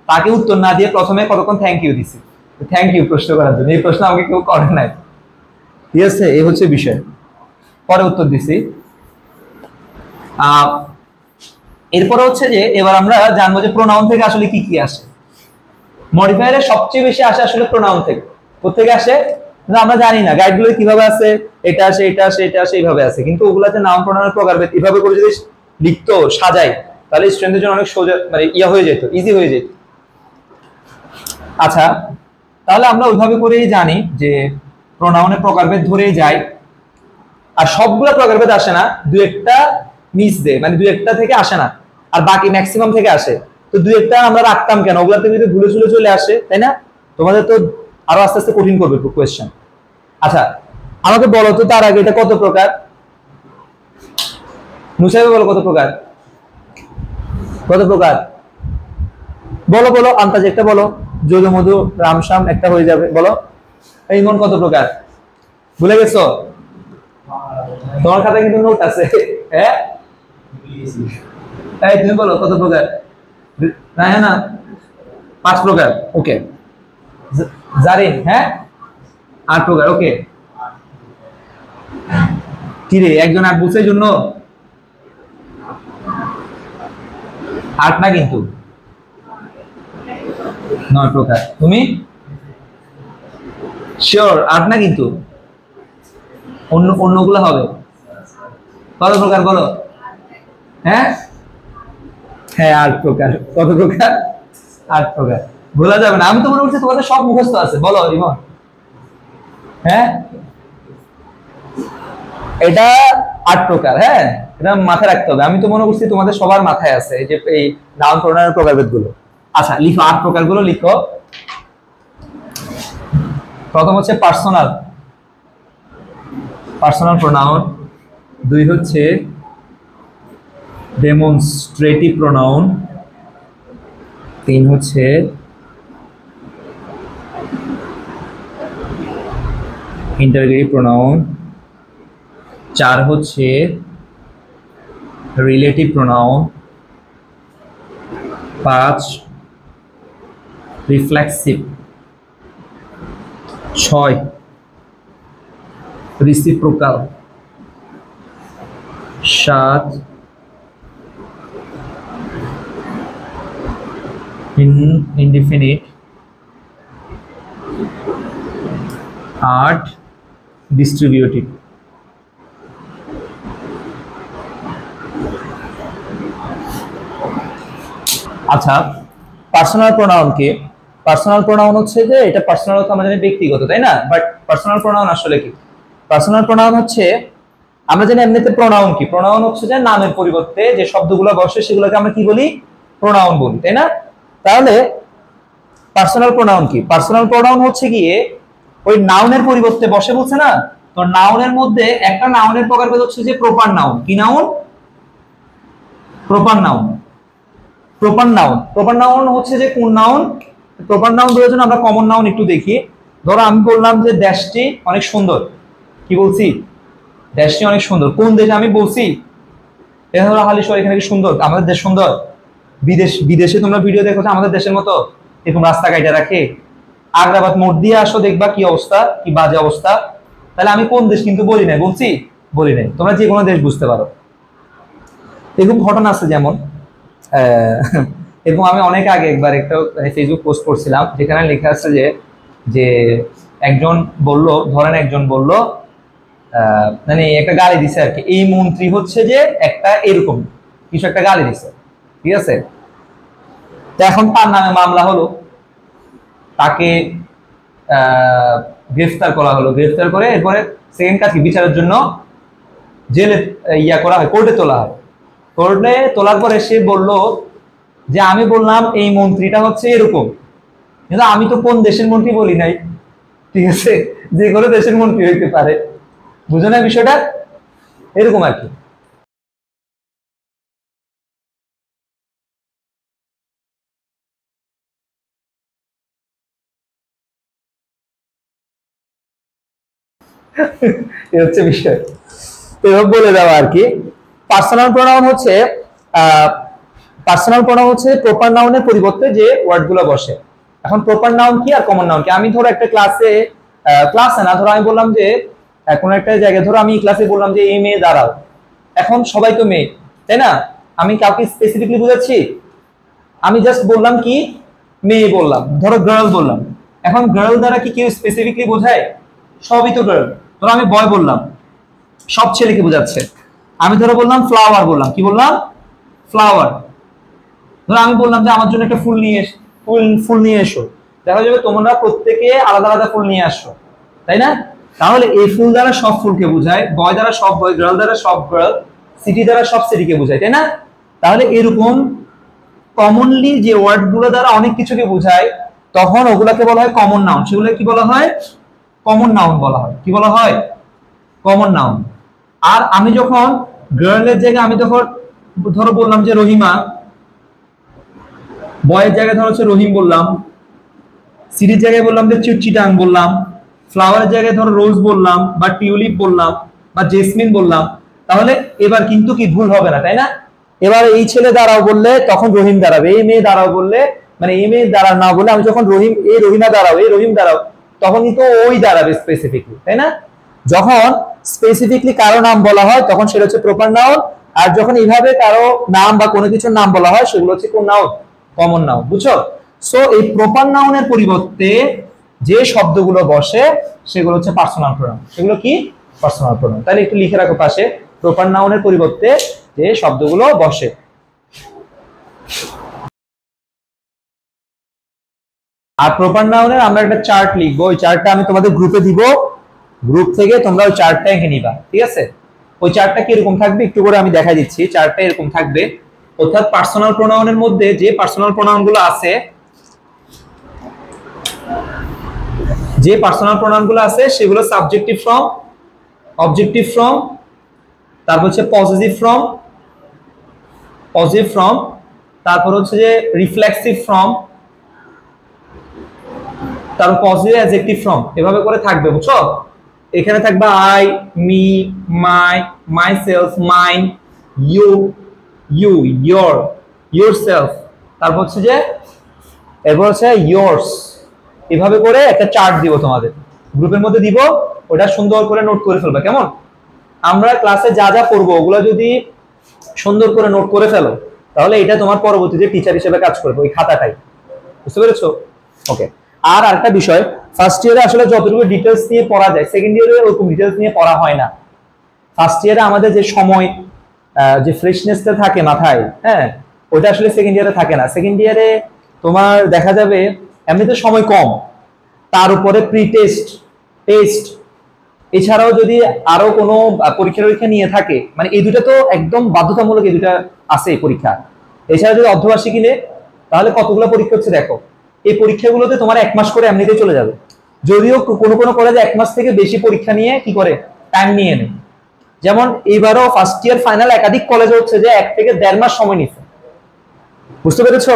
তাকে উত্তর না দিয়ে প্রথমে কতক্ষণ থ্যাংক ইউ দিছি, থ্যাংক ইউ প্রশ্ন করার জন্য। এই প্রশ্ন আমাকে কেউ করে নাই, ঠিক আছে? এই হচ্ছে বিষয়। পরে উত্তর দিছি। এরপরে হচ্ছে যে এবার আমরা জানবো যে প্রোনাউন থেকে আসলে কি কি আসে। মডিফায়ারে সবচেয়ে বেশি আসে আসলে প্রোনাউন থেকে। কোথেকে আসে আমরা জানি না, গাইডগুলো কিভাবে আছে, এটা আসে, এটা আসে, এটা আসে, এইভাবে আছে। কিন্তু ওগুলাতে নাউন প্রোনাউনের প্রকারভেদ এভাবে করে যদি লিখতো, সাজাই, তাহলে স্টুডেন্টদের জন্য অনেক সোজা, মানে ইয়া হয়ে যেত, ইজি হয়ে যেত। আচ্ছা, তাহলে আমরা ওইভাবে করেই জানি যে প্রোনাউনের প্রকারভেদ ধরেই যাই। আর সবগুলো প্রকারভেদ আসে না, দু একটা মিস দেয়, মানে দু একটা থেকে আসে না, আর বাকি ম্যাক্সিমাম থেকে আসে। তো দু একটা আমরা রাখতাম কেন? ওগুলা থেকে যদি ভুলে চুলে চলে আসে, তাই না? তোমাদের তো আরো আস্তে আস্তে কঠিন করবে কোয়েশ্চেন। আচ্ছা, আমাকে বলো তো তার আগে এটা কত প্রকার? মুসাইবে বলো কত প্রকার? কত প্রকার বলো বলো, আন্তাজ একটা বলো। যদু মধু রামশ্যাম একটা হয়ে যাবে, বলো। এই মন কত প্রকার? ভুলে গেছো? তোমার খাতায় কিন্তু নোট আছে। হ্যাঁ, এই তুমি বলো কত প্রকার? না, 5 প্রকার। ওকে। জারিন, হ্যাঁ 8 প্রকার। ওকে, কি রে, একজন 8 বলছে জন্য 8 না, কিন্তু 9 প্রকার। তুমি শিওর 8 না? কিন্তু অন্যগুলো হবে কত প্রকার বলো? হ্যাঁ হ্যাঁ 8 প্রকার। কত প্রকার? 8 প্রকার। ভোলা যাবে না। আমি তো মনে করছি তোমাদের সব মুখস্থ আছে। বলো ইমন। হ্যাঁ, এটা 8 প্রকার। হ্যাঁ, এটা মাথায় রাখতে হবে। আমি তো মনে করছি তোমাদের সবার মাথায় আছে এই যে এই নাউন প্রোনাউনের প্রকারভেদ গুলো। আচ্ছা, লিখো 8 প্রকার গুলো লিখো। প্রথম হচ্ছে পার্সোনাল, পার্সোনাল প্রোনাউন। 2 হচ্ছে ডেমনস্ট্রেটিভ প্রোনাউন। 3 হচ্ছে ইন্টারগেটিভ প্রোনাউন। 4 হচ্ছে relative pronoun. 5 reflexive. 6 reciprocal. 7 indefinite. 8 distributive. আচ্ছা, পার্সোনাল প্রোনাউন কি? পার্সোনাল প্রোনাউন হচ্ছে যে এটা পার্সোনাল তো আমরা জানি ব্যক্তিগত, তাই না? বাট পার্সোনাল প্রোনাউন আসলে কি? পার্সোনাল প্রোনাউন হচ্ছে, আমরা জানি এমনিতে প্রোনাউন কি? প্রোনাউন হচ্ছে যে নামের পরিবর্তে যে শব্দগুলো বসে সেগুলোকে আমরা কি বলি? প্রোনাউন বলি, তাই না? তাহলে পার্সোনাল প্রোনাউন কি? পার্সোনাল প্রোনাউন হচ্ছে গিয়ে ওই নাউনের পরিবর্তে বসে, বলছে না? তো নাউনের মধ্যে একটা নাউনের প্রকারভেদ হচ্ছে যে প্রপার নাউন। কি noun? Proper noun. Proper noun, proper noun হচ্ছে যে কোন নাউন? প্রপার নাউন ধরার জন্য আমরা কমন নাউন একটু দেখি। ধরো আমি বললাম যে দেশটি অনেক সুন্দর। কি বলছি? দেশটি অনেক সুন্দর। কোন দেশ আমি বলছি? এটা ধরো হালিশহর, এখানে কি সুন্দর? আমাদের দেশ সুন্দর? বিদেশে তোমরা ভিডিও দেখো আমাদের দেশের মতো এরকম রাস্তা কাইটা রাখে? আগ্রাবাদ মোড় দিয়ে আসো, দেখবা কি অবস্থা, কি বাজে অবস্থা। তাহলে আমি কোন দেশ কিন্তু বলি নাই, বলছি? বলি নাই। তোমরা যে কোনো দেশ বুঝতে পারো। এরকম ঘটনা আছে, যেমন এরকম আমি অনেক আগে একবার একটা ফেসবুক পোস্ট করছিলাম, যেখানে লেখা আছে যে যে একজন বলল, ধরেন একজন বলল মানে একটা গালি দিছে আর কি, এই মন্ত্রী হচ্ছে যে একটা এরকম কিছু একটা গালি দিছে, ঠিক আছে? তো এখন তার নামে মামলা হলো, তাকে গ্রেফতার করা হলো। গ্রেফতার করে এরপরে সেকেন্ড কাজ কি? বিচারের জন্য জেলে করা হয়, কোর্টে তোলা হয়। কোর্টে তোলার পরে সে বলল যে আমি বললাম এই মন্ত্রীটা হচ্ছে এরকম, কিন্তু আমি তো কোন দেশের মন্ত্রী বলি নাই। ঠিক আছে, যে কোনো দেশের মন্ত্রী হইতে পারে। বুঝো না বিষয়টা? এরকম আর কি। এ হচ্ছে বিষয়, এভাবে বলে দেওয়া আর কি। পার্সোনাল প্রোনাউন হচ্ছে প্রপার নাউনের পরিবর্তে যে ওয়ার্ড গুলো বসে। এখন প্রপার নাউন কি আর কমন নাউন কি? আমি ধরো একটা ক্লাসে না, ধরো আমি বললাম যে কোনো একটা জায়গায়, ধরো আমি ক্লাসে বললাম যে এই মেয়ে দাঁড়াও। এখন সবাই তো মেয়ে, তাই না? আমি কাউকে স্পেসিফিকলি বুঝাচ্ছি? আমি জাস্ট বললাম কি মেয়ে বললাম, ধরো গার্ল বললাম। এখন গার্ল দ্বারা কি কেউ স্পেসিফিকলি বোঝায়? সবই তো গার্ল। ধরো আমি বয় বললাম, সব ছেলেকে বোঝাচ্ছে। আমি ধরো বললাম ফ্লাওয়ার, বললাম কি বললাম? ফ্লাওয়ার। ধরো আমি বললাম যে আমার জন্য একটা ফুল নিয়ে ফুল নিয়ে এসো, দেখা যাবে তোমরা প্রত্যেকে আলাদা আলাদা ফুল নিয়ে আসছো, তাই না? তাহলে এই ফুল দ্বারা সব ফুলকে বোঝায়, বয় দ্বারা সব বয়, গার্ল দ্বারা সব গার্ল, সিটি দ্বারা সব সিটিকে বোঝায়, তাই না? তাহলে এরকম কমনলি যে ওয়ার্ড গুলো দ্বারা অনেক কিছুকে বোঝায়, তখন ওগুলাকে বলা হয় কমন নাউন। সেগুলো কি বলা হয়? কমন নাউন বলা হয়। কি বলা হয়? Common noun. আর আমি যখন গার্লের জায়গায় আমি তখন ধরো বললাম যে রহিমা, বয়ের জায়গায় ধরো হচ্ছে রহিম বললাম, সিটির জায়গায় বললাম যে চিটাং বললাম, ফ্লাওয়ারের জায়গায় ধরো রোজ বললাম, বা টিউলিপ বললাম, বা জেসমিন বললাম, তাহলে এবার কিন্তু কি ভুল হবে না, তাই না? এবার এই ছেলে দাঁড়াও বললে তখন রহিম দাঁড়াবে, এই মেয়ে দাঁড়াও বললে, মানে এই মেয়ে দাঁড়া না বলে আমি যখন রহিম, এই রহিমা দাঁড়াও, এই রহিম দাঁড়াও, তখন কিন্তু ওই দাঁড়াবে স্পেসিফিকলি, তাই না? যখন স্পেসিফিকলি কারো নাম বলা হয় তখন সেটা হচ্ছে প্রপার নাউন, আর যখন এইভাবে কারো নাম বা কোনো কিছুর নাম বলা হয় সেগুলো হচ্ছে কোন নাউন? Common noun. বুঝছো? সো এই প্রপার নাউনের পরিবর্তে যে শব্দগুলো বসে সেগুলো হচ্ছে পার্সোনাল প্রোনাউন। সেগুলো কি? Personal pronoun. তাহলে একটু লিখে রাখো পাশে, প্রপার নাউনের পরিবর্তে যে শব্দগুলো বসে। আর প্রপার নাউনের আমরা একটা চার্ট লিখবো, ওই চার্টটা আমি তোমাদের গ্রুপে দিব, গ্রুপ থেকে তোমরা ওই চার্টটা এঁকে নিবা, ঠিক আছে? ওই চার্টটা কি এরকম থাকবে একটু করে আমি দেখা দিচ্ছি। চার্টটা এরকম থাকবে, অর্থাৎ পার্সোনাল প্রোনাউনের মধ্যে যে পার্সোনাল প্রোনাউন গুলো আছে, সেগুলো সাবজেক্টিভ ফর্ম, অবজেক্টিভ ফর্ম, তারপর হচ্ছে পজিটিভ ফর্ম, তারপর হচ্ছে যে রিফ্লেক্সিভ ফর্ম, তারপর পজিটিভ অ্যাডজেক্টিভ ফর্ম, এভাবে করে থাকবে। বুঝছো? এখানে থাকবে I, me, my, myself, mine, you, your, yourself, তারপর হচ্ছে যে এরপর হচ্ছে ইয়োর্স। এভাবে করে একটা চার্ট দিব তোমাদের, গ্রুপের মধ্যে দিব, ওটা সুন্দর করে নোট করে ফেলবা। কেমন? আমরা ক্লাসে যা যা পড়বো ওগুলো যদি সুন্দর করে নোট করে ফেলো, তাহলে এটা তোমার পরবর্তীতে টিচার হিসেবে কাজ করবে, ওই খাতাটাই। বুঝতে পেরেছো? ওকে। আর আরেকটা বিষয়, ফার্স্ট ইয়ারে আসলে যতটুকু ডিটেলস নিয়ে পড়া যায়, সেকেন্ড ইয়ারে ওরকম ডিটেলস নিয়ে পড়া হয় না। ফার্স্ট ইয়ারে আমাদের যে সময়, যে ফ্রেশনেসটা থাকে মাথায়, হ্যাঁ, ওটা আসলে সেকেন্ড ইয়ারে থাকে না। সেকেন্ড ইয়ারে তোমার দেখা যাবে এমনিতে সময় কম, তার উপরে প্রি টেস্ট, এছাড়াও যদি আরো কোনো পরীক্ষা নিয়ে থাকে, মানে এই দুটা তো একদম বাধ্যতামূলক, এই দুটা আছে পরীক্ষা। এছাড়া যদি অর্ধবার্ষিকী তাহলে কতগুলো পরীক্ষা হচ্ছে দেখো। এই পরীক্ষাগুলোতে তোমার 1 মাস করে এমনিতেই চলে যাবে। যদিও কোনো কোনো কলেজে 1 মাস থেকে বেশি পরীক্ষা নিয়ে কি করে টাইম নিয়ে নেয়। যেমন এবারও ফার্স্ট ইয়ার ফাইনাল একাধিক কলেজ হচ্ছে যে 1 থেকে 1.5 মাস সময় নিচ্ছে। বুঝতে পেরেছো?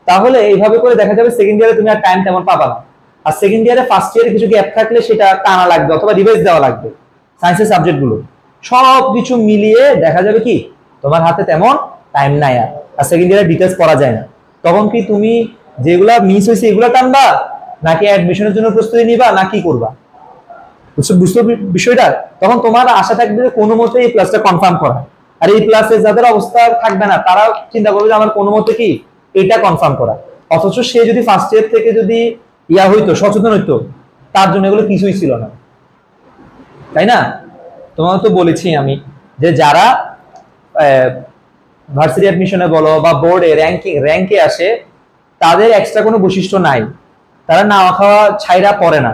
তাহলে এইভাবে করে দেখা যাবে সেকেন্ড ইয়ারে তুমি আর টাইম তেমন পাবা না। আর সেকেন্ড ইয়ারে ফার্স্ট ইয়ারে কিছু গ্যাপ থাকলে সেটা টানা লাগবে অথবা রিভাইজ দেওয়া লাগবে সায়েন্সের সাবজেক্টগুলো। সব কিছু মিলিয়ে দেখা যাবে কি তোমার হাতে তেমন টাইম নাই আর সেকেন্ড ইয়ারে ডিটেইলস পড়া যায় না। তখন কি তুমি যেগুলা মিস হয়েছে এগুলো টানবা নাকি অ্যাডমিশনের জন্য প্রস্তুতি নিবা না কি করবা? বুঝছো বিষয়টা? তখন তোমার আশা থাকবে যে কোনো মতে এই প্লাসটা কনফার্ম করা। আর এই প্লাসে যাদের অবস্থা থাকবে না তারা চিন্তা করবে যে আমার কোনো মতে কি এটা কনফার্ম করা। অথচ সে যদি ফার্স্ট ইয়ার থেকে যদি হইতো, সচেতন হইতো, তার জন্য এগুলো কিছুই ছিল না, তাই না? তোমাকে তো বলেছি আমি যে যারা ভার্সিটি অ্যাডমিশনে বলো বা বোর্ডে র্যাঙ্কে আসে তাদের এক্সট্রা কোনো বৈশিষ্ট্য নাই। তারা না খাওয়া ছাইরা পড়ে না,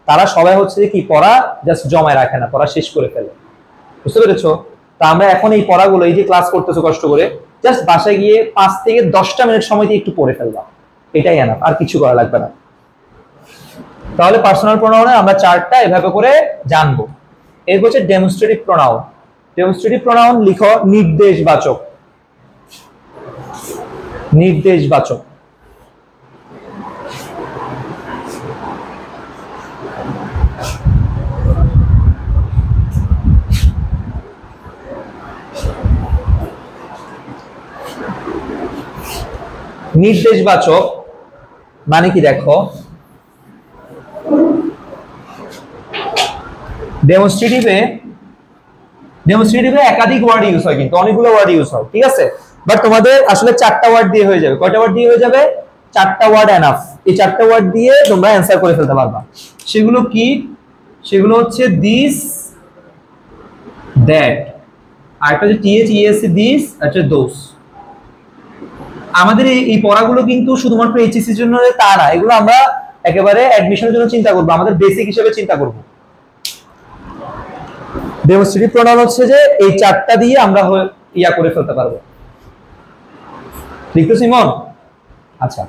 তারা সবাই হচ্ছে কি পড়া জাস্ট জমায় রাখে না, পড়া শেষ করে ফেলে। বুঝতে পেরেছো? তা আমরা এখন এই পড়াগুলো এই যে ক্লাস করতেছো কষ্ট করে জাস্ট বাসায় গিয়ে 5 থেকে 10টা মিনিট সময় দিয়ে একটু পড়ে ফেলবা, এটাই এনাফ, আর কিছু করা লাগবে না। তাহলে পার্সোনাল প্রোনাউনে আমরা 4টা এভাবে করে জানবো। এর হচ্ছে ডেমনস্ট্রেটিভ প্রোনাউন। ডেমনস্ট্রেটিভ প্রোনাউন লিখো নির্দেশবাচক। নির্দেশবাচক নির্দেশবাচক মানে কি দেখো, ডেমনস্ট্রেটিভে একাধিক ওয়ার্ড ইউজ হয়, কিন্তু অনেকগুলো ওয়ার্ড ইউজ হয়, ঠিক আছে? বাট তোমাদের আসলে 4টা ওয়ার্ড দিয়ে হয়ে যাবে। কয়টা ওয়ার্ড দিয়ে হয়ে যাবে? 4টা ওয়ার্ড এনাফ। এই 4টা ওয়ার্ড দিয়ে তোমরা অ্যান্সার করে ফেলতে পারবা। সেগুলো কি? সেগুলো হচ্ছে দিস, দ্যাট, আর একটা হচ্ছে THES দিস, আচ্ছা দোস। আমাদের এই পড়াগুলো কিন্তু শুধুমাত্র এইচএসসি এর জন্য তা না, এগুলো আমরা একেবারে অ্যাডমিশনের জন্য চিন্তা করব, আমাদের বেসিক হিসেবে চিন্তা করব। ডেমনস্ট্রেটিভ প্রোনাউন হচ্ছে যে এই 4টা দিয়ে আমরা করে ফেলতে পারবো। লিখতো সিমন? আচ্ছা,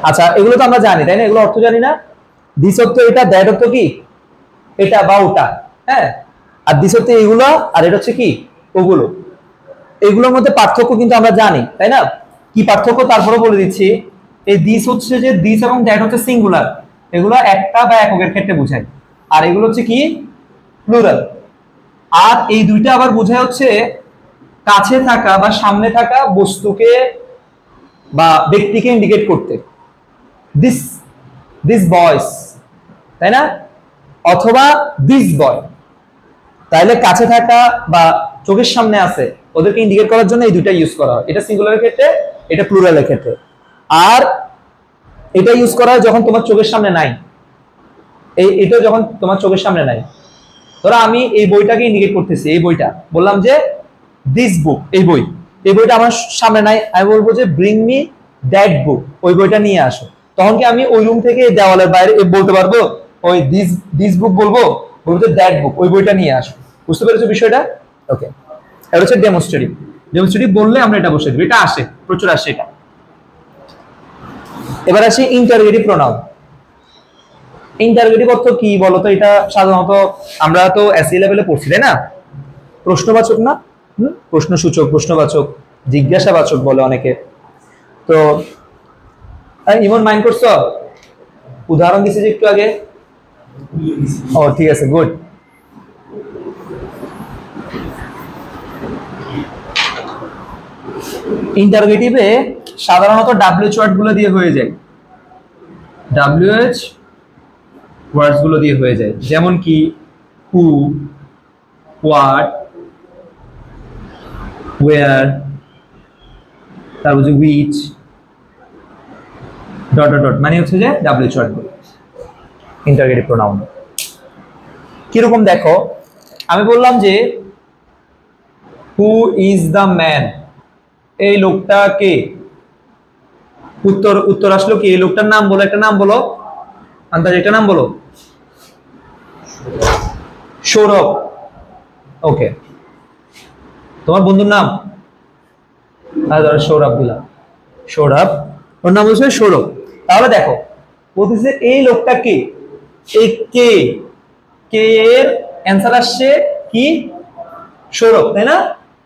আচ্ছা এগুলো তো আমরা জানি তাই না? এগুলো অর্থ জানি না? দিস অর্থ এটা, দ্যাট অর্থ কি এটা বা ওটা, হ্যাঁ? আর দিস অর্থ এগুলো, আর এটা হচ্ছে কি ওগুলো। এগুলোর মধ্যে পার্থক্য কিন্তু আমরা জানি তাই না? কি পার্থক্য তারপরে বলে দিচ্ছি। এই দিস হচ্ছে যে দিস এবং দ্যাট হচ্ছে সিঙ্গুলার, এগুলো একটা বা এককের ক্ষেত্রে বোঝায়। আর এগুলো হচ্ছে কি প্লুরাল। আর এই দুইটা আবার বোঝায় হচ্ছে কাছে থাকা বা সামনে থাকা বস্তুকে বা ব্যক্তিকে ইন্ডিকেট করতে। দিস দিস বয়স, তাই না? অথবা দিস বয়, তাইলে কাছে থাকা বা চোখের সামনে আছে ওদেরকে ইন্ডিকেট করার জন্য এই দুইটা ইউজ করা হয়। এটা সিঙ্গুলারের ক্ষেত্রে, এটা প্লুরালের ক্ষেত্রে। আর এটা ইউজ করা হয় যখন তোমার চোখের সামনে নাই। এটা যখন তোমার চোখের সামনে নাই, ধরো আমি এই বইটাকে ইন্ডিকেট করতেছি, এই বইটা বললাম যে দিস বুক, এই বইটা আমার সামনে নাই, আমি বলবো যে ব্রিং মি দ্যাট বুক, ওই বইটা নিয়ে আসো। তখন কি আমি ওই রুম থেকে দেওয়ালের বাইরে বলতে পারবো ওই দিস বুক বলবো দ্যাট বুক, ওই বইটা নিয়ে আসো। বুঝতে পেরেছো বিষয়টা? ওকে, এটা হচ্ছে ডেমনস্ট্রেটিভ। ডেমনস্ট্রেটিভ বললে আমরা এটা বসে দিব, এটা আসে, প্রচুর আসে এটা। এবার আসি ইন্টারোগেটিভ প্রোনাউন। ইন্টারোগেটিভ অর্থ কি বলতো? এটা সাধারণত আমরা তো এসই লেভেলে পড়ছি তাই না? প্রশ্নবাচক না? প্রশ্নসূচক, প্রশ্নবাচক, জিজ্ঞাসাবাচক বলে অনেকে। তো ইমন মাইন্ড করছো? উদাহরণ দিছি যে একটু আগে। ও ঠিক আছে, গুড। ইন্টারোগেটিভে সাধারণত WH ওয়ার্ড গুলো দিয়ে হয়ে যায়, WH ওয়ার্ডস গুলো দিয়ে হয়ে যায়। যেমন কি হু, হোয়াট, ওয়্যার, তারপর যে হুইচ, ডট ডট ডট, মানে হচ্ছে যে WH ওয়ার্ড গুলো ইন্টারোগেটিভ প্রোনাউন। কিরকম দেখো, আমি বললাম যে হু ইজ দ্য ম্যান, এই লোকটা কে? উত্তর আসলো কি? এই লোকটার নাম বলো, একটা নাম বলো, আন্দাজ একটা নাম বলো। সৌরভ। ওকে, তোমার বন্ধুর নাম সৌরভ দিলাম, সৌরভ, ওর নাম হচ্ছে সৌরভ। তাহলে দেখো বলতেছে এই লোকটা কে, এই কে, কে এর অ্যান্সার আসছে কি সৌরভ, তাই না?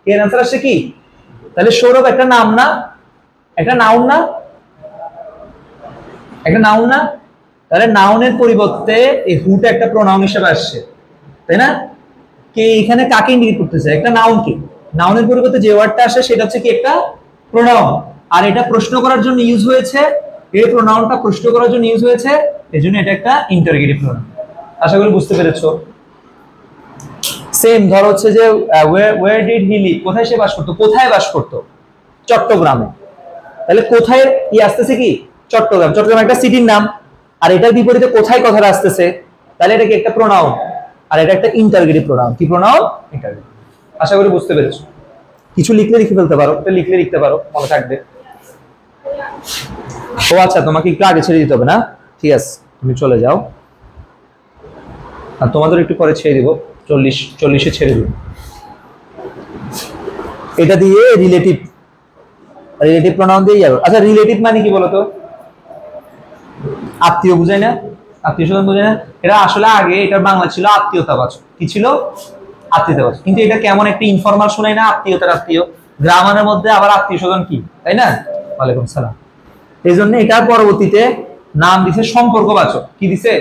কে এর অ্যান্সার আসছে কি? তাহলে সৌরভ একটা নাম না, একটা নাউন না, একটা নাউন না? তাহলে নাউনের পরিবর্তে এই হুটা একটা প্রোনাউন হিসেবে আসছে, তাই না? কে এখানে কাকে ইন্ডিকেট করতেছে? একটা নাউন। কি নাউনের পরিবর্তে যে ওয়ার্ডটা আসে সেটা হচ্ছে কি একটা প্রোনাউন, আর এটা প্রশ্ন করার জন্য ইউজ হয়েছে, এই প্রোনাউনটা প্রশ্ন করার জন্য ইউজ হয়েছে, এজন্য এটা একটা ইন্টারোগেটিভ প্রোনাউন। আশা করি বুঝতে পেরেছো। সেম ধর হচ্ছে যে where did he live, কোথায় সে বাস করতো, কোথায় বাস করতো? চট্টগ্রামে। তাহলে কোথায় কি আসতেছে কি? চট্টগ্রাম। চট্টগ্রাম একটা সিটির নাম, আর এটার বিপরীতে কোথায় কথাটা আসতেছে, তাহলে এটা কি একটা প্রোনাউন, আর এটা একটা ইন্টারোগেটিভ প্রোনাউন। কি প্রোনাউন? ইন্টারোগেটিভ। আশা করি বুঝতে পেরেছো। কিছু লিখলে লিখে ফেলতে পারো, এটা লিখলে লিখতে পারো, মনে থাকবে। ও আচ্ছা, তোমাকে একটু আগে ছেড়ে দিতে হবে না? ঠিক আছে, তুমি চলে যাও, আর তোমাদের একটু পরে ছেড়ে দিব, 40-40-এ ছেড়ে দিব। এটা দিয়ে রিলেটিভ প্রোনাউন দিয়ে যাবে। আচ্ছা, রিলেটিভ মানে কি বলতো? আত্মীয় বুঝায় না, আত্মীয় স্বজন বুঝায় না। এটা আসলে আগে এটার বাংলা ছিল আত্মীয়তাবাচক। কি ছিল? আত্মীয়তাবাচক। কিন্তু এটা কেমন একটা ইনফরমাল শোনায় না, আত্মীয়তার আত্মীয়। গ্রামারের মধ্যে আবার আত্মীয় স্বজন কি, তাই না? ওয়ালাইকুম সালাম। এই জন্য এটা পরবর্তীতে নাম দিছে সম্পর্কবাচক। কি দিছে?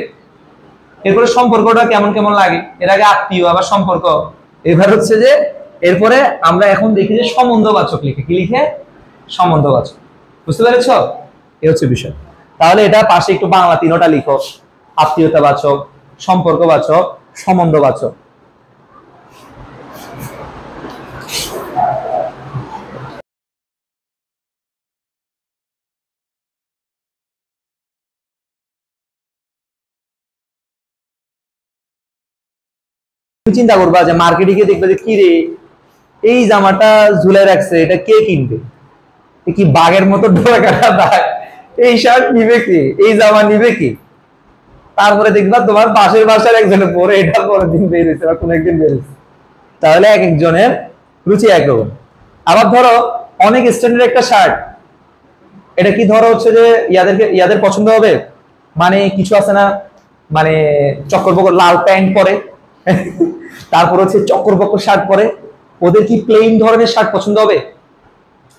এরপরে সম্পর্কটা কেমন কেমন লাগে, এর আগে আত্মীয় আবার সম্পর্ক, এবার হচ্ছে যে এরপরে আমরা এখন দেখি যে সম্বন্ধবাচক লিখে। কি লিখে? সম্বন্ধবাচক। বুঝতে পেরেছো? এই হচ্ছে বিষয়। তাহলে এটা পাশে একটু বাংলা তিনটা লিখো, আত্মীয়তাবাচক, সম্পর্কবাচক, সম্বন্ধবাচক। চিন্তা করবা যে মার্কেটে গিয়ে দেখবে যে কি রে, এই জামাটা ঝুলে রাখছে, এটা কে কিনবে? কি বাঘের মতো ডোরা কাটা দাগ, এই শার্ট নিবে কি, এই জামা নিবে কি? তারপরে দেখবা তোমার পাশের বাসার একজনে পরে এটা পরের দিন বেরিয়েছে বা কোন একদিন বেরিয়েছে। তাহলে এক একজনের রুচি একরকম। আবার ধরো অনেক স্ট্যান্ডার্ড একটা শার্ট, এটা কি ধরো হচ্ছে যে ইয়াদের পছন্দ হবে, মানে কিছু আছে না, মানে চক্কর বকর লাল প্যান্ট পরে, তারপর হচ্ছে চক্কর বকর শার্ট পরে, ওদের কি প্লেন ধরনের শার্ট পছন্দ হবে?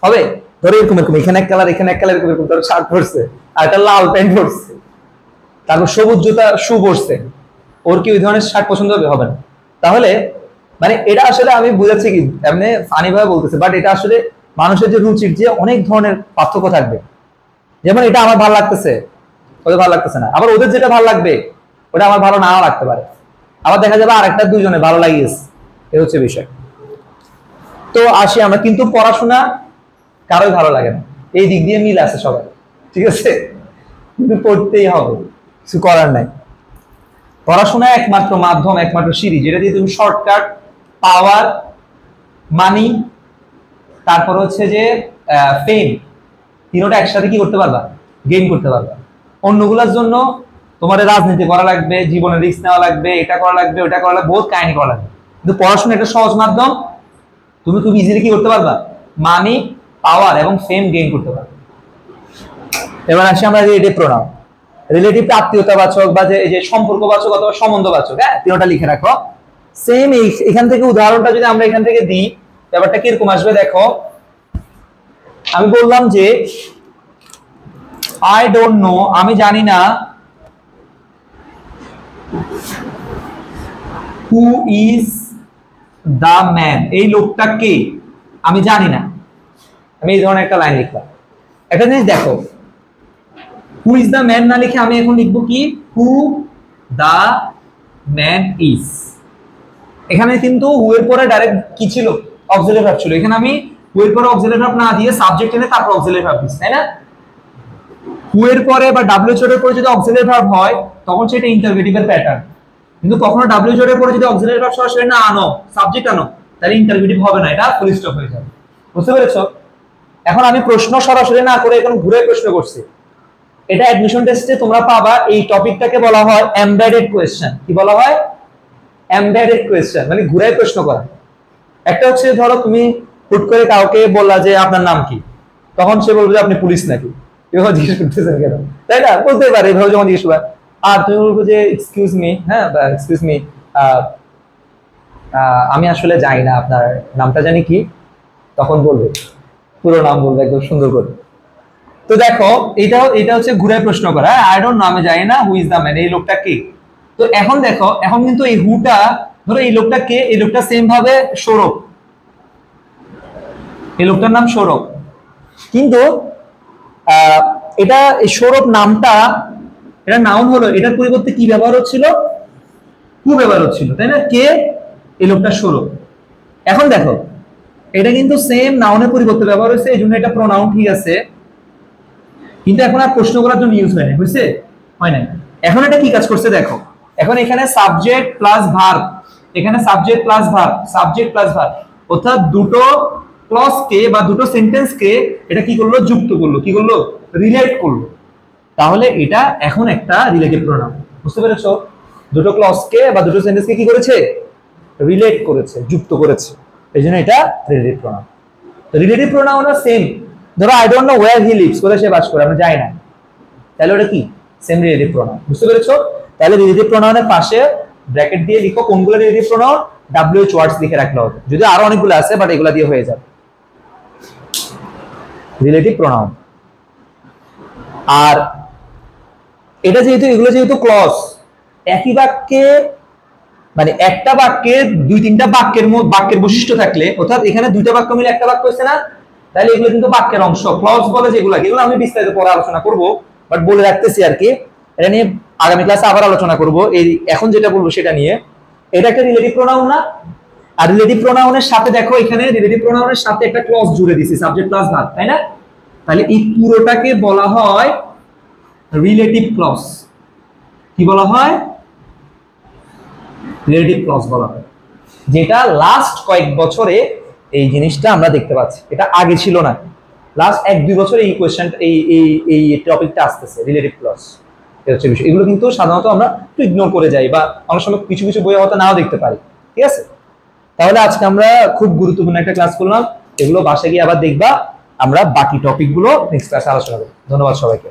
হবে? ধরো এরকম এরকম, এখানে এক কালার এখানে এক কালার এরকম ধরো শার্ট পরছে, আর একটা লাল প্যান্ট পরছে, তারপর সবুজ জুতা শু পরছে, ওর কি ওই ধরনের শার্ট পছন্দ হবে? হবে না। তাহলে মানে এটা আসলে আমি বুঝাচ্ছি কি, এমনি ফানি ভাবে বলতেছে, বাট এটা আসলে মানুষের যে রুচির যে অনেক ধরনের পার্থক্য থাকবে। যেমন এটা আমার ভালো লাগতেছে, ওদের ভালো লাগতেছে না, আবার ওদের যেটা ভালো লাগবে ওটা আমার ভালো নাও লাগতে পারে, আবার দেখা যাবে আরেকটা দুইজনে ভালো লাগিয়েছে। এই হচ্ছে বিষয়। তো আসি আমরা, কিন্তু পড়াশোনা কারোই ভালো লাগে না, এই দিক দিয়ে মিল আছে সবাই, ঠিক আছে, কিন্তু পড়তেই হবে, কিছু করার নাই। পড়াশোনা একমাত্র মাধ্যম, একমাত্র সিঁড়ি, যেটা দিয়ে তুমি শর্টকাট, পাওয়ার, মানি, তারপর হচ্ছে যে ফেম, তিনটা একসাথে কি করতে পারবা? গেইন করতে পারবা। অন্যগুলোর জন্য তোমার রাজনীতি করা লাগবে, জীবনে রিস্ক নেওয়া লাগবে, এটা করা লাগবে, ওটা করা লাগবে, বহুত কাহিনী করা লাগবে। কিন্তু পড়াশোনা একটা সহজ মাধ্যম, তুমি খুব ইজিলি কি করতে পারবা? মানি, পাওয়ার এবং ফেম গেইন করতে পারবে। এবার আসি আমরা রিলেটিভ প্রোনাউন। রিলেটিভ আত্মীয়তাবাচক বা যে সম্পর্কবাচক অথবা সম্বন্ধবাচক, হ্যাঁ, তিনটা লিখে রাখো। সেম এখান থেকে উদাহরণটা যদি আমরা এখান থেকে দিই, ব্যাপারটা কিরকম আসবে দেখো। আমি বললাম যে আই ডোন্ট নো, আমি জানি না, হু ইজ দ্য ম্যান, এই লোকটা কে, আমি জানি না। আমি এই ধরনের একটা লাইন লিখলাম। একটা জিনিস দেখো, হু ইজ দ্য ম্যান না লিখে আমি এখন লিখবো কি, হু দ্য ম্যান ইজ। এখানে কিন্তু হু এর পরে ডাইরেক্ট কি ছিল? অক্সিলারি ভার্ব ছিল। এখানে আমি হু এর পরে অক্সিলারি ভার্ব না দিয়ে সাবজেক্ট এনে তারপর অক্সিলারি ভার্ব দিচ্ছি, তাই না? হু এর পরে বা ডাব্লিউএইচ এর পরে যদি অক্সিলারি ভার্ব হয় তখন সেটা ইন্টারোগেটিভের প্যাটার্ন। কিন্তু কখনো ডাব্লিউএইচ এর পরে যদি অক্সিলারি ভার্ব সরাসরি না আনো, সাবজেক্ট আনো, তাহলে ইন্টারোগেটিভ হবে না, এটা ফুল স্টপ হয়ে যাবে। বুঝতে পেরেছো? এখন আমি প্রশ্ন সরাসরি না করে এখন ঘুরে প্রশ্ন করছি। এটা অ্যাডমিশন টেস্টে তোমরা পাবা, এই টপিকটাকে বলা হয় এমবেডেড কোয়েশ্চেন। কি বলা হয়? এমবেডেড কোয়েশ্চেন মানে ঘুরায় প্রশ্ন করা। একটা হচ্ছে ধরো তুমি হুট করে কাউকে বললা যে আপনার নাম কি, তখন সে বলবে যে আপনি পুলিশ নাকি, এভাবে জিজ্ঞেস করতেছেন কেন, তাই না? বলতে পারে এভাবে যখন জিজ্ঞেস করবে। আর তুমি বলবো যে এক্সকিউজ মি, হ্যাঁ বা এক্সকিউজ মি, আমি আসলে জানি না আপনার নামটা জানি কি, তখন বলবে পুরো নাম বলবে একদম সুন্দর করে। তো দেখো এটা হচ্ছে ঘুরায় প্রশ্ন করা, আই ডোন্ট নো আমি জানি না, হু ইজ দ্য ম্যান, এই লোকটা কে। তো এখন দেখো এখন কিন্তু এই হুটা, ধরো এই লোকটা কে, এই লোকটা সেম ভাবে সৌরভ, এই লোকটার নাম সৌরভ, কিন্তু এটা এই সৌরভ নামটা এটা নাউন হলো, এটার পরিবর্তে কি ব্যবহার হচ্ছিল, হু ব্যবহার হচ্ছিল, তাই না? কে, এই লোকটা সৌরভ। এখন দেখো এটা কিন্তু সেম নাউনের পরিবর্তে ব্যবহার হয়েছে, এই জন্য এটা প্রোনাউন ঠিক আছে, কিন্তু এখন আর প্রশ্ন করার জন্য ইউজ হয় না, বুঝছে? হয় না। এখন এটা কি কাজ করছে দেখো, এখন এখানে সাবজেক্ট প্লাস ভার্ব, এখানে subject plus verb, subject plus verb, অর্থাৎ দুটো ক্লজ কে বা দুটো সেন্টেন্স কে এটা কি করলো, যুক্ত করলো, কি করলো, রিলেট করলো। তাহলে এটা এখন একটা রিলেটিভ প্রোনাউন, বুঝতে পেরেছো? দুটো ক্লজ কে বা দুটো সেন্টেন্স কে কি করেছে, রিলেট করেছে, যুক্ত করেছে, এই জন্য এটা রিলেটিভ প্রোনাউন। তো রিলেটিভ প্রোনাউনও সেম, ধরো I don't know wire he lives, কোথায় সে বাস করে, আমরা জানি না, তাহলে ওটা কি, সেম রিলেটিভ প্রোনাউন, বুঝতে পেরেছো? তাহলে রিলেটিভ প্রোনাউনের পাশে ব্র্যাকেট দিয়ে লিখো কোনগুলো রিলেটিভ প্রোনাউন, WH ওয়ার্ডস লিখে রাখলে হবে, যদি আরো অনেকগুলো আছে বাট এগুলা দিয়ে হয়ে যাবে রিলেটিভ প্রোনাউন। আর এটা যেহেতু এগুলো যেহেতু ক্লজ, একই বাক্যে মানে একটা বাক্যে দুই তিনটা বাক্যের বৈশিষ্ট্য থাকলে, অর্থাৎ এখানে দুইটা বাক্য মিলে একটা বাক্য হয়েছে না, তাহলে এগুলো কিন্তু বাক্যের অংশ, ক্লজ বলে যেগুলো, এগুলো আমি বিস্তারিত পরে আলোচনা করব, বাট বলে রাখতেছি আর কি, এটা নিয়ে আগামী ক্লাসে আবার আলোচনা করব। এই এখন যেটা বলবো সেটা নিয়ে, এটা একটা রিলেটিভ প্রোনাউন না? আর রিলেটিভ প্রোনাউনের সাথে দেখো এখানে রিলেটিভ প্রোনাউনের সাথে একটা ক্লজ জুড়ে দিছি, সাবজেক্ট প্লাস ভার্ব, তাই না? তাহলে এই পুরোটাকে বলা হয় রিলেটিভ ক্লজ। কি বলা হয়? রিলেটিভ ক্লজ বলা হয়, যেটা লাস্ট কয়েক বছরে এই জিনিসটা আমরা দেখতে পাচ্ছি, এটা আগে ছিল না, লাস্ট 1-2 বছরে এই কোয়েশ্চেনটা এই টপিকটা আসতেছে, রিলেটিভ ক্লজ। এটা হচ্ছে বিষয়, এগুলো কিন্তু সাধারণত আমরা একটু ইগনোর করে যাই বা অনেক সময় কিছু কিছু বইয়ে হয়তো নাও দেখতে পারি, ঠিক আছে? তাহলে আজকে আমরা খুব গুরুত্বপূর্ণ একটা ক্লাস করলাম, এগুলো বাসায় গিয়ে আবার দেখবা, আমরা বাকি টপিকগুলো নেক্সট ক্লাসে আলোচনা করব। ধন্যবাদ সবাইকে।